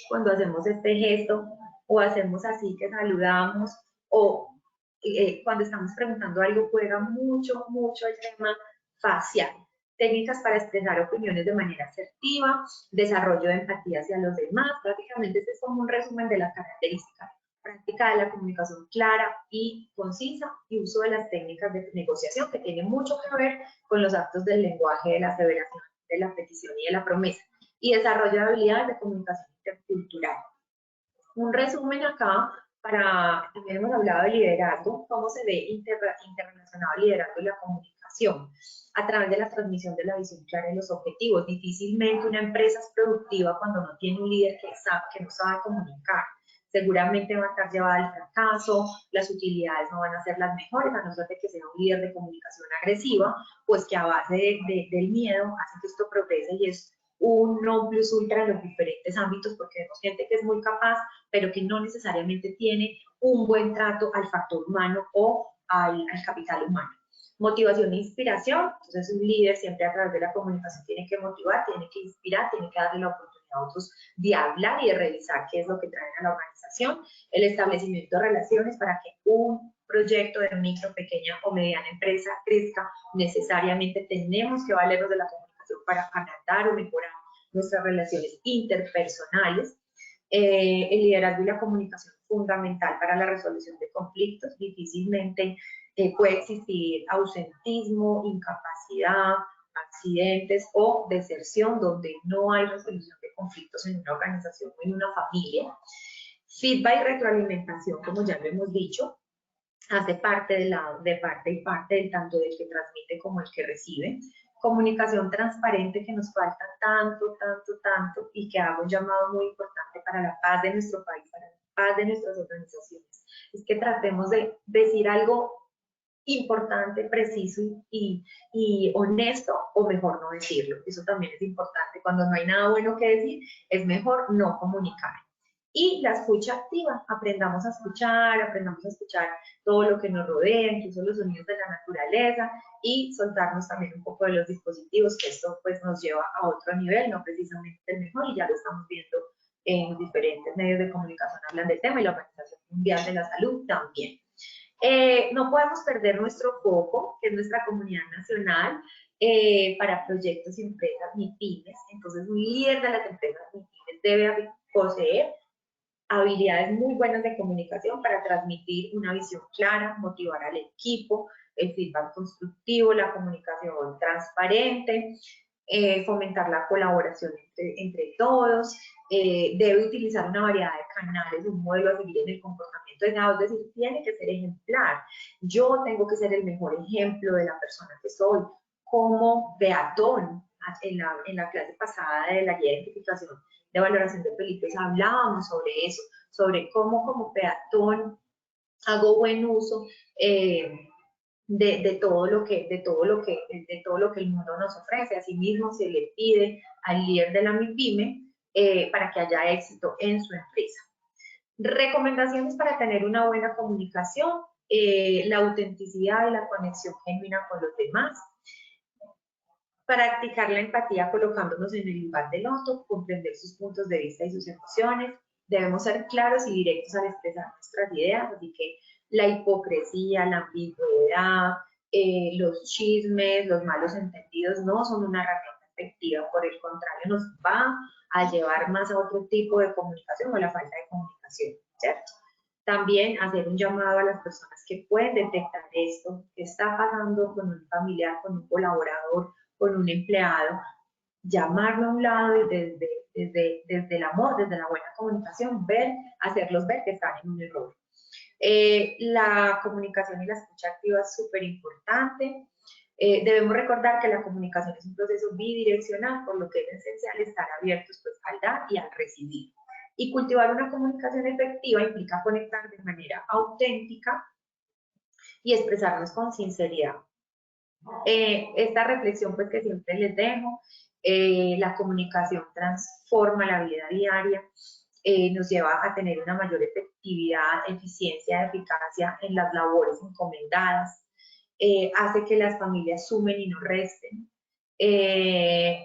cuando hacemos este gesto o hacemos así que saludamos o cuando estamos preguntando algo juega mucho, mucho el tema facial. Técnicas para expresar opiniones de manera asertiva, desarrollo de empatía hacia los demás. Prácticamente este es como un resumen de las características. Práctica de la comunicación clara y concisa y uso de las técnicas de negociación que tiene mucho que ver con los actos del lenguaje, de la aseveración, de la petición y de la promesa. Y desarrollo de habilidades de comunicación intercultural. Un resumen acá también hemos hablado de liderazgo, cómo se ve interrelacionado el liderazgo y la comunicación a través de la transmisión de la visión clara y los objetivos. Difícilmente una empresa es productiva cuando no tiene un líder que no sabe comunicar. Seguramente va a estar llevada al fracaso, las utilidades no van a ser las mejores, a no ser de que sea un líder de comunicación agresiva, pues que a base del miedo hace que esto progrese y es un non plus ultra en los diferentes ámbitos, porque vemos gente que es muy capaz, pero que no necesariamente tiene un buen trato al factor humano o al capital humano. Motivación e inspiración, entonces un líder siempre a través de la comunicación tiene que motivar, tiene que inspirar, tiene que darle la oportunidad a otros de hablar y de revisar qué es lo que traen a la organización. El establecimiento de relaciones para que un proyecto de micro, pequeña o mediana empresa crezca, necesariamente tenemos que valernos de la comunicación para agrandar o mejorar nuestras relaciones interpersonales. El liderazgo y la comunicación fundamental para la resolución de conflictos. Difícilmente puede existir ausentismo, incapacidad, accidentes o deserción donde no hay resolución de conflictos en una organización o en una familia. Feedback y retroalimentación, como ya lo hemos dicho, hace parte de parte y parte del tanto del que transmite como el que recibe. Comunicación transparente que nos falta tanto, tanto, tanto y que hago un llamado muy importante para la paz de nuestro país, para la paz de nuestras organizaciones. Es que tratemos de decir algo importante, preciso y honesto, o mejor no decirlo. Eso también es importante. Cuando no hay nada bueno que decir, es mejor no comunicar. Y la escucha activa, aprendamos a escuchar todo lo que nos rodea, incluso los sonidos de la naturaleza, y soltarnos también un poco de los dispositivos, que esto pues nos lleva a otro nivel, no precisamente el mejor, y ya lo estamos viendo en diferentes medios de comunicación hablan del tema, y la Organización Mundial de la Salud también. No podemos perder nuestro foco, que es nuestra comunidad nacional, para proyectos y empresas MIPYMES. Entonces, un líder de las empresas MIPYMES debe poseer habilidades muy buenas de comunicación para transmitir una visión clara, motivar al equipo, el feedback constructivo, la comunicación transparente, fomentar la colaboración entre todos, debe utilizar una variedad de canales, un modelo a seguir en el comportamiento de es decir, tiene que ser ejemplar. Yo tengo que ser el mejor ejemplo de la persona que soy, como peatón. En la clase pasada de la guía de identificación de valoración de películas hablábamos sobre eso, sobre cómo como peatón hago buen uso de todo lo que el mundo nos ofrece. Asimismo, se le pide al líder de la MIPYME para que haya éxito en su empresa. Recomendaciones para tener una buena comunicación, la autenticidad y la conexión genuina con los demás. Practicar la empatía colocándonos en el lugar del otro, comprender sus puntos de vista y sus emociones. Debemos ser claros y directos al expresar nuestras ideas, así que la hipocresía, la ambigüedad, los chismes, los malos entendidos no son una herramienta efectiva, por el contrario, nos va a llevar más a otro tipo de comunicación o la falta de comunicación, ¿cierto? También hacer un llamado a las personas que pueden detectar esto, que está pasando con un familiar, con un colaborador, con un empleado, llamarlo a un lado y desde el amor, desde la buena comunicación, hacerlos ver que están en un error. La comunicación y la escucha activa es súper importante. Debemos recordar que la comunicación es un proceso bidireccional, por lo que es esencial estar abiertos pues, al dar y al recibir. Y cultivar una comunicación efectiva implica conectar de manera auténtica y expresarnos con sinceridad. Esta reflexión pues que siempre les dejo, la comunicación transforma la vida diaria, nos lleva a tener una mayor efectividad, eficiencia, eficacia en las labores encomendadas, hace que las familias sumen y no resten,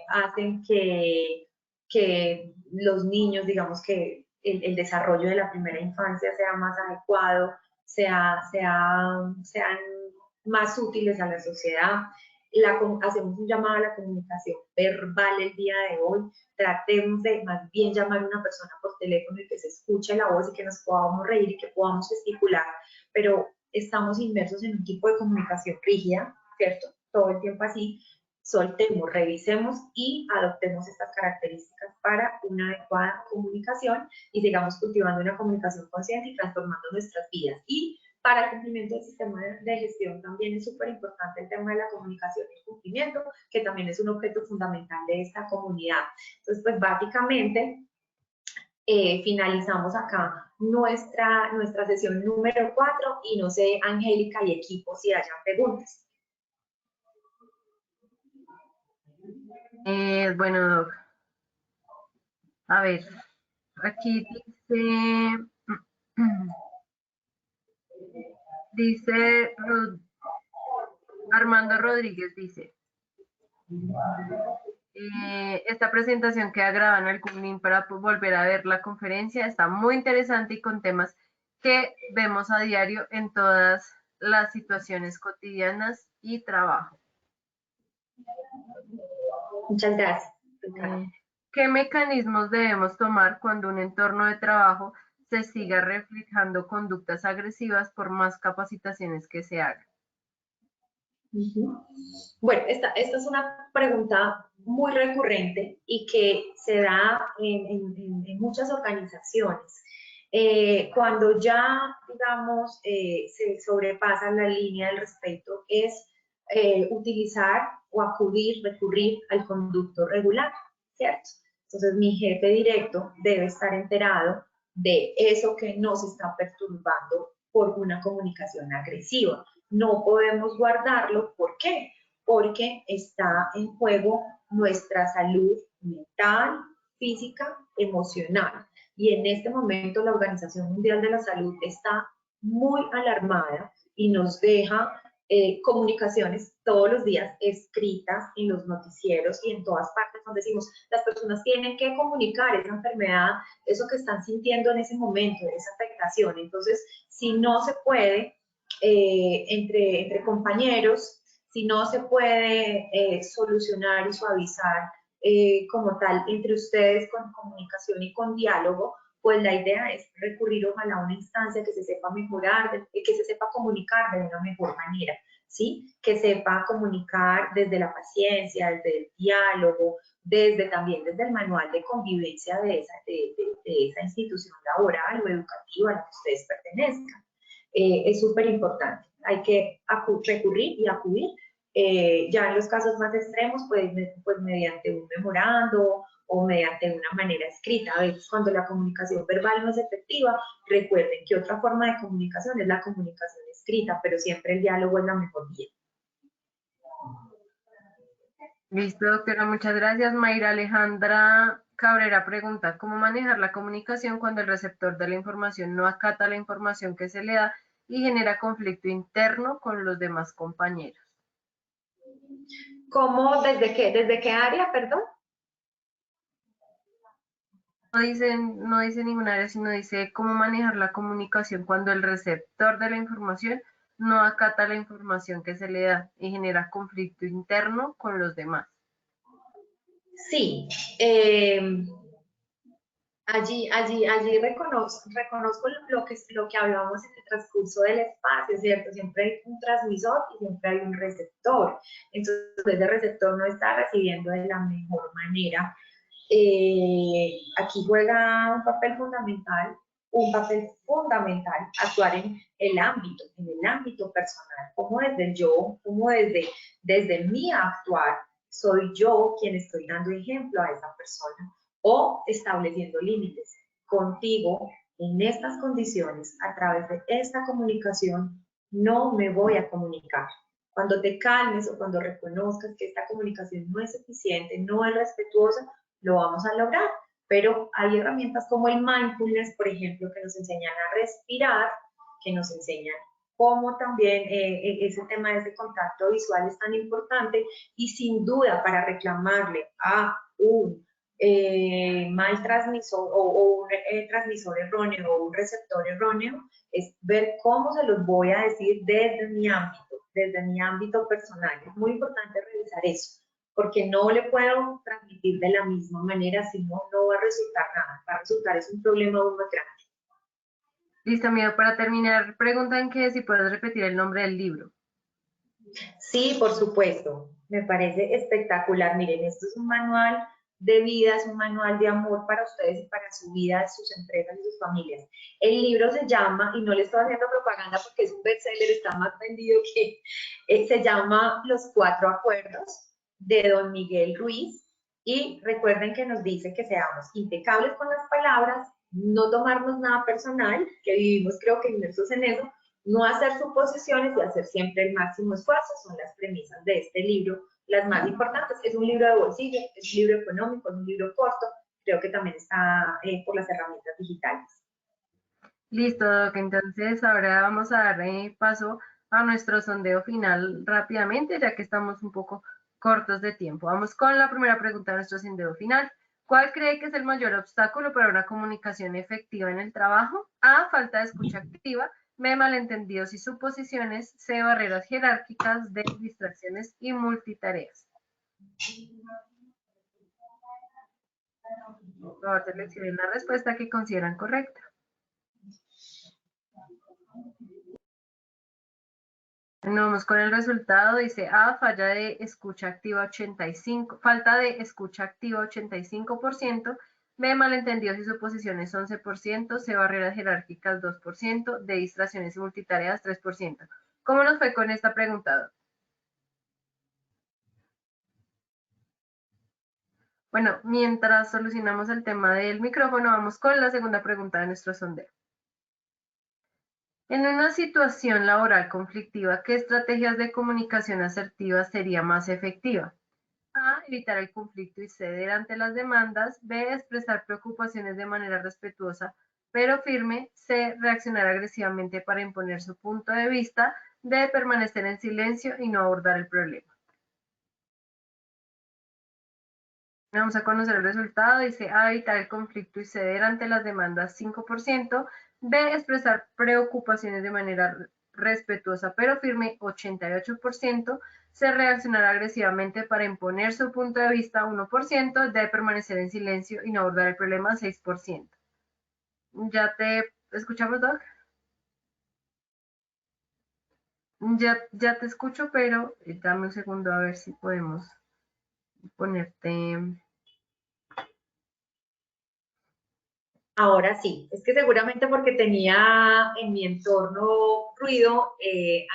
hacen que los niños, digamos que el desarrollo de la primera infancia sea más adecuado, sean más útiles a la sociedad. Hacemos un llamado a la comunicación verbal el día de hoy. Tratemos de más bien llamar a una persona por teléfono y que se escuche la voz y que nos podamos reír y que podamos gesticular, pero estamos inmersos en un tipo de comunicación rígida, ¿cierto? Todo el tiempo así. Soltemos, revisemos y adoptemos estas características para una adecuada comunicación y sigamos cultivando una comunicación consciente y transformando nuestras vidas. Y para el cumplimiento del sistema de gestión también es súper importante el tema de la comunicación y el cumplimiento, que también es un objeto fundamental de esta comunidad. Entonces, pues básicamente finalizamos acá nuestra sesión número 4 y no sé, Angélica y equipo, si hayan preguntas. Bueno, Doc. A ver, aquí dice Armando Rodríguez, dice, esta presentación queda grabada en el link para volver a ver la conferencia, está muy interesante y con temas que vemos a diario en todas las situaciones cotidianas y trabajo. Muchas gracias. ¿Qué mecanismos debemos tomar cuando un entorno de trabajo se siga reflejando conductas agresivas por más capacitaciones que se hagan? Bueno, esta es una pregunta muy recurrente y que se da en muchas organizaciones. Cuando ya, digamos, se sobrepasa la línea del respeto, es utilizar o recurrir al conducto regular, ¿cierto? Entonces, mi jefe directo debe estar enterado de eso que nos está perturbando por una comunicación agresiva. No podemos guardarlo. ¿Por qué? Porque está en juego nuestra salud mental, física, emocional. Y en este momento la Organización Mundial de la Salud está muy alarmada y nos deja comunicaciones todos los días escritas en los noticieros y en todas partes donde decimos las personas tienen que comunicar esa enfermedad, eso que están sintiendo en ese momento, esa afectación. Entonces, si no se puede entre compañeros, si no se puede solucionar y suavizar como tal entre ustedes con comunicación y con diálogo, pues la idea es recurrir ojalá a una instancia que se sepa mejorar, que se sepa comunicar de una mejor manera, ¿sí? Que sepa comunicar desde la paciencia, desde el diálogo, también desde el manual de convivencia de esa institución laboral o educativa a la que ustedes pertenezcan. Es súper importante. Hay que recurrir y acudir. Ya en los casos más extremos, pues mediante un memorando o mediante una manera escrita. A veces cuando la comunicación verbal no es efectiva, recuerden que otra forma de comunicación es la comunicación escrita, pero siempre el diálogo es la mejor vía. Listo, doctora, muchas gracias. Mayra Alejandra Cabrera pregunta, ¿cómo manejar la comunicación cuando el receptor de la información no acata la información que se le da y genera conflicto interno con los demás compañeros? ¿Cómo? ¿Desde qué área, perdón? No dice ninguna área, sino dice cómo manejar la comunicación cuando el receptor de la información no acata la información que se le da y genera conflicto interno con los demás. Sí, allí reconozco lo que hablábamos en el transcurso del espacio, ¿cierto? Siempre hay un transmisor y siempre hay un receptor. Entonces, ese receptor no está recibiendo de la mejor manera. Aquí juega un papel fundamental actuar en el ámbito personal, como desde el yo, como desde mi actuar, soy yo quien estoy dando ejemplo a esa persona o estableciendo límites contigo en estas condiciones, a través de esta comunicación, no me voy a comunicar. Cuando te calmes o cuando reconozcas que esta comunicación no es eficiente, no es respetuosa, lo vamos a lograr. Pero hay herramientas como el mindfulness, por ejemplo, que nos enseñan a respirar, que nos enseñan cómo también ese tema de ese contacto visual es tan importante y sin duda para reclamarle a un mal transmisor o un transmisor erróneo o un receptor erróneo es ver cómo se los voy a decir desde mi ámbito personal. Es muy importante revisar eso, porque no le puedo transmitir de la misma manera, si no, no va a resultar nada, va a resultar es un problema aún más grande. Listo, amigo. Para terminar, preguntan que si puedes repetir el nombre del libro. Sí, por supuesto, me parece espectacular. Miren, esto es un manual de vida, es un manual de amor para ustedes y para su vida, sus empresas y sus familias. El libro se llama, y no le estoy haciendo propaganda porque es un bestseller, está más vendido que, se llama Los 4 Acuerdos de Don Miguel Ruiz. Y recuerden que nos dice que seamos impecables con las palabras, no tomarnos nada personal, que vivimos creo que inmersos en eso, no hacer suposiciones y hacer siempre el máximo esfuerzo, son las premisas de este libro, las más importantes. Es un libro de bolsillo, es un libro económico, es un libro corto, creo que también está por las herramientas digitales. Listo, Doc. Entonces ahora vamos a dar paso a nuestro sondeo final rápidamente, ya que estamos un poco cortos de tiempo. Vamos con la primera pregunta de nuestro sondeo final. ¿Cuál cree que es el mayor obstáculo para una comunicación efectiva en el trabajo? A, falta de escucha activa. B, malentendidos y suposiciones. C, barreras jerárquicas. D, distracciones y multitareas. Por favor, seleccionen la respuesta que consideran correcta. Vamos con el resultado, dice A, falta de escucha activa 85%, B, malentendidos y suposiciones 11%, C, barreras jerárquicas 2%, D, distracciones y multitareas 3%. ¿Cómo nos fue con esta pregunta? Bueno, mientras solucionamos el tema del micrófono, vamos con la segunda pregunta de nuestro sondeo. En una situación laboral conflictiva, ¿qué estrategias de comunicación asertiva sería más efectiva? A, evitar el conflicto y ceder ante las demandas. B, expresar preocupaciones de manera respetuosa pero firme. C, reaccionar agresivamente para imponer su punto de vista. D, permanecer en silencio y no abordar el problema. Vamos a conocer el resultado. Dice A, evitar el conflicto y ceder ante las demandas 5%. B, expresar preocupaciones de manera respetuosa pero firme 88%. C, reaccionar agresivamente para imponer su punto de vista 1%. D, permanecer en silencio y no abordar el problema 6%. ¿Ya te escuchamos, Doc? Ya te escucho, pero dame un segundo a ver si podemos ponerte... Ahora sí, es que seguramente porque tenía en mi entorno ruido,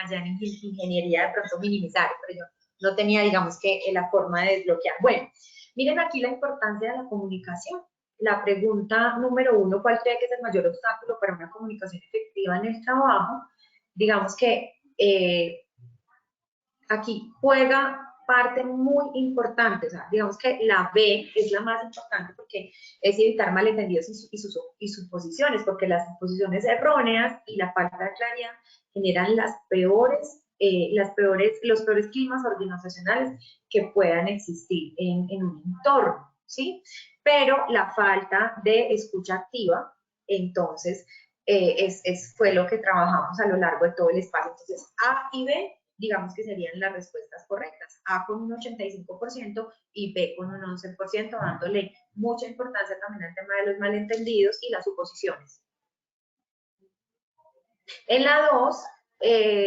allá en ingeniería de pronto minimizar, pero yo no tenía, digamos que, la forma de desbloquear. Bueno, miren aquí la importancia de la comunicación. La pregunta número 1, ¿cuál cree que es el mayor obstáculo para una comunicación efectiva en el trabajo? Digamos que aquí juega parte muy importante, o sea, digamos que la B es la más importante porque es evitar malentendidos y suposiciones, porque las suposiciones erróneas y la falta de claridad generan los peores climas organizacionales que puedan existir en un entorno, ¿sí? Pero la falta de escucha activa, entonces, fue lo que trabajamos a lo largo de todo el espacio. Entonces, A y B digamos que serían las respuestas correctas. A con un 85% y B con un 11%, dándole mucha importancia también al tema de los malentendidos y las suposiciones. En la 2,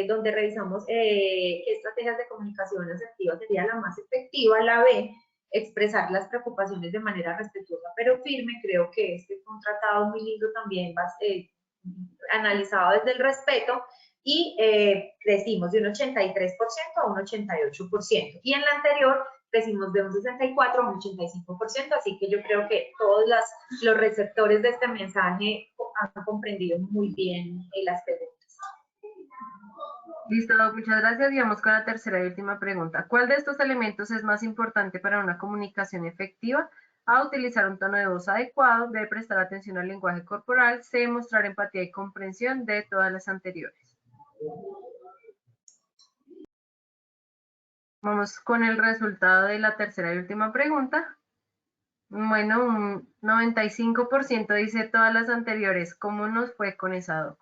donde revisamos qué estrategias de comunicación asertiva sería la más efectiva, la B, expresar las preocupaciones de manera respetuosa pero firme. Creo que este fue un tratado muy lindo también, analizado desde el respeto, y crecimos de un 83% a un 88%. Y en la anterior crecimos de un 64% a un 85%, así que yo creo que todos los receptores de este mensaje han comprendido muy bien las preguntas. Listo, muchas gracias. Y vamos con la tercera y última pregunta. ¿Cuál de estos elementos es más importante para una comunicación efectiva? A, utilizar un tono de voz adecuado. B, prestar atención al lenguaje corporal. C, mostrar empatía y comprensión. D, todas las anteriores. Vamos con el resultado de la tercera y última pregunta. Bueno, un 95% dice todas las anteriores. ¿Cómo nos fue con esa, Doc?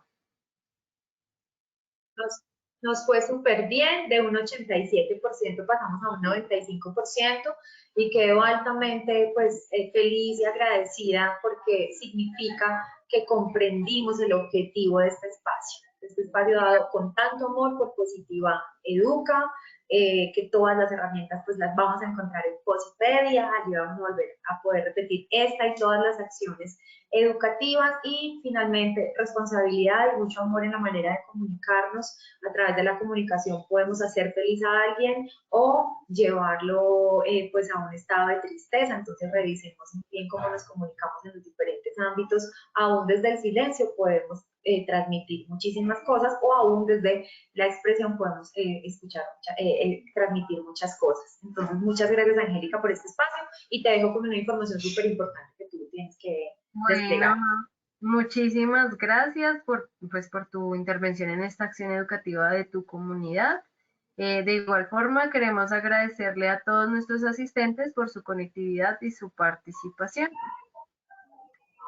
Nos fue súper bien, de un 87% pasamos a un 95% y quedo altamente pues, feliz y agradecida porque significa que comprendimos el objetivo de este espacio. Este espacio dado con tanto amor por Positiva Educa, que todas las herramientas pues las vamos a encontrar en Posipedia, allí vamos a volver a poder repetir esta y todas las acciones educativas y finalmente responsabilidad y mucho amor en la manera de comunicarnos. A través de la comunicación podemos hacer feliz a alguien o llevarlo pues a un estado de tristeza, entonces revisemos bien cómo nos comunicamos en los diferentes ámbitos, aún desde el silencio podemos transmitir muchísimas cosas o aún desde la expresión podemos transmitir muchas cosas. Entonces, muchas gracias, Angélica, por este espacio y te dejo con una información súper importante que tú tienes que desplegar. Muchísimas gracias por tu intervención en esta acción educativa de tu comunidad. De igual forma, queremos agradecerle a todos nuestros asistentes por su conectividad y su participación.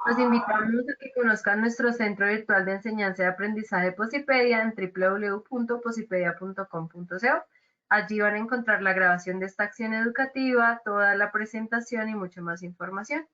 Los invitamos a que conozcan nuestro Centro Virtual de Enseñanza y Aprendizaje Posipedia en www.posipedia.com.co. Allí van a encontrar la grabación de esta acción educativa, toda la presentación y mucha más información.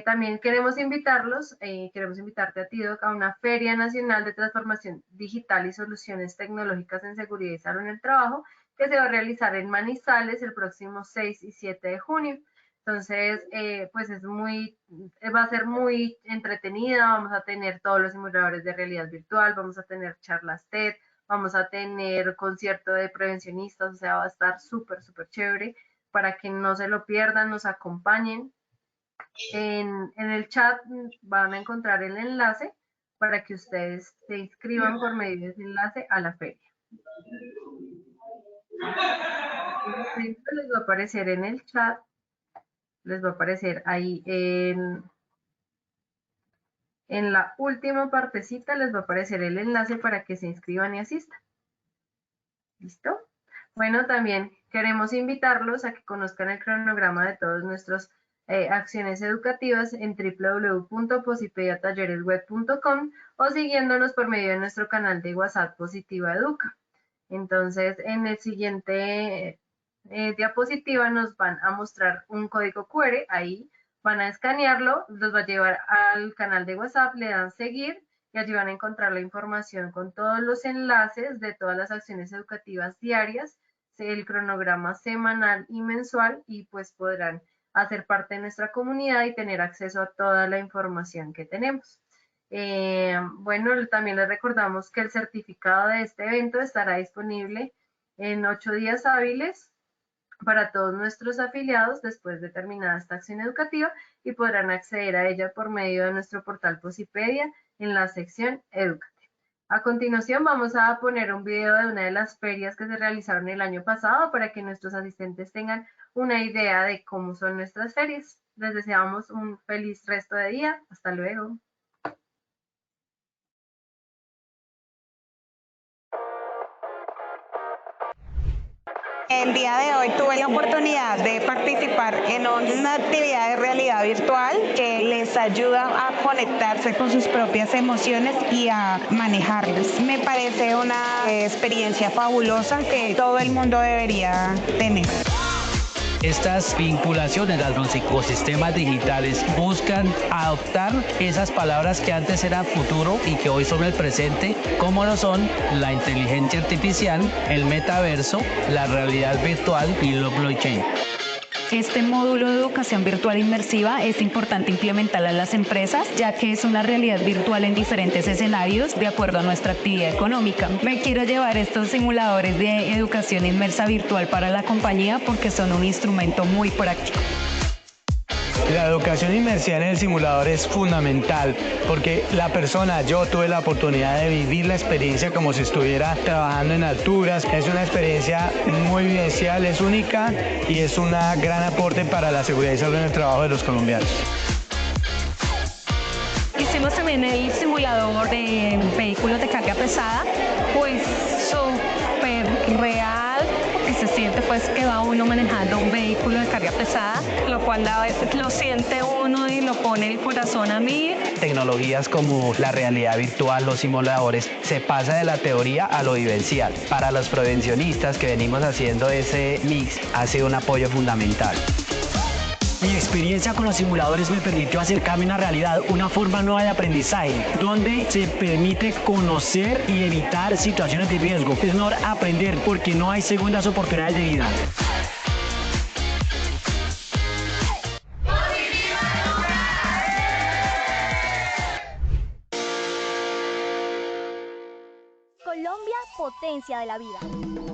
También queremos invitarte a ti, Doc, a una Feria Nacional de Transformación Digital y Soluciones Tecnológicas en Seguridad y Salud en el Trabajo, que se va a realizar en Manizales el próximo 6 y 7 de junio. Entonces, pues va a ser muy entretenida, vamos a tener todos los simuladores de realidad virtual, vamos a tener charlas TED, vamos a tener concierto de prevencionistas, o sea, va a estar súper, súper chévere para que no se lo pierdan, nos acompañen. En el chat van a encontrar el enlace para que ustedes se inscriban por medio de ese enlace a la feria. Les va a aparecer en el chat, les va a aparecer ahí en la última partecita, les va a aparecer el enlace para que se inscriban y asistan. ¿Listo? Bueno, también queremos invitarlos a que conozcan el cronograma de todos nuestros acciones educativas en www.posipediatalleresweb.com o siguiéndonos por medio de nuestro canal de WhatsApp Positiva Educa. Entonces, en el siguiente diapositiva nos van a mostrar un código QR, ahí van a escanearlo, los va a llevar al canal de WhatsApp, le dan seguir y allí van a encontrar la información con todos los enlaces de todas las acciones educativas diarias, el cronograma semanal y mensual y pues podrán hacer parte de nuestra comunidad y tener acceso a toda la información que tenemos. Bueno, también les recordamos que el certificado de este evento estará disponible en 8 días hábiles para todos nuestros afiliados después de terminada esta acción educativa y podrán acceder a ella por medio de nuestro portal Posipedia en la sección Educate. A continuación vamos a poner un video de una de las ferias que se realizaron el año pasado para que nuestros asistentes tengan una idea de cómo son nuestras ferias. Les deseamos un feliz resto de día. Hasta luego. El día de hoy tuve la oportunidad de participar en una actividad de realidad virtual que les ayuda a conectarse con sus propias emociones y a manejarlas. Me parece una experiencia fabulosa que todo el mundo debería tener. Estas vinculaciones a los ecosistemas digitales buscan adoptar esas palabras que antes eran futuro y que hoy son el presente, como lo son la inteligencia artificial, el metaverso, la realidad virtual y lo blockchain. Este módulo de educación virtual inmersiva es importante implementar a las empresas, ya que es una realidad virtual en diferentes escenarios de acuerdo a nuestra actividad económica. Me quiero llevar estos simuladores de educación inmersa virtual para la compañía porque son un instrumento muy práctico. La educación inmersiva en el simulador es fundamental porque yo tuve la oportunidad de vivir la experiencia como si estuviera trabajando en alturas. Es una experiencia muy vivencial, es única y es un gran aporte para la seguridad y salud en el trabajo de los colombianos. hicimos también el simulador de vehículos de carga pesada, pues súper real, porque se siente pues que va uno manejando un vehículo de carga pesada, lo cual a veces lo siente uno y lo pone el corazón a mí. Tecnologías como la realidad virtual, los simuladores, se pasa de la teoría a lo vivencial. Para los prevencionistas que venimos haciendo ese mix, ha sido un apoyo fundamental. Mi experiencia con los simuladores me permitió acercarme a una realidad, una forma nueva de aprendizaje, donde se permite conocer y evitar situaciones de riesgo. Es mejor aprender porque no hay segundas oportunidades de vida. Colombia, potencia de la vida.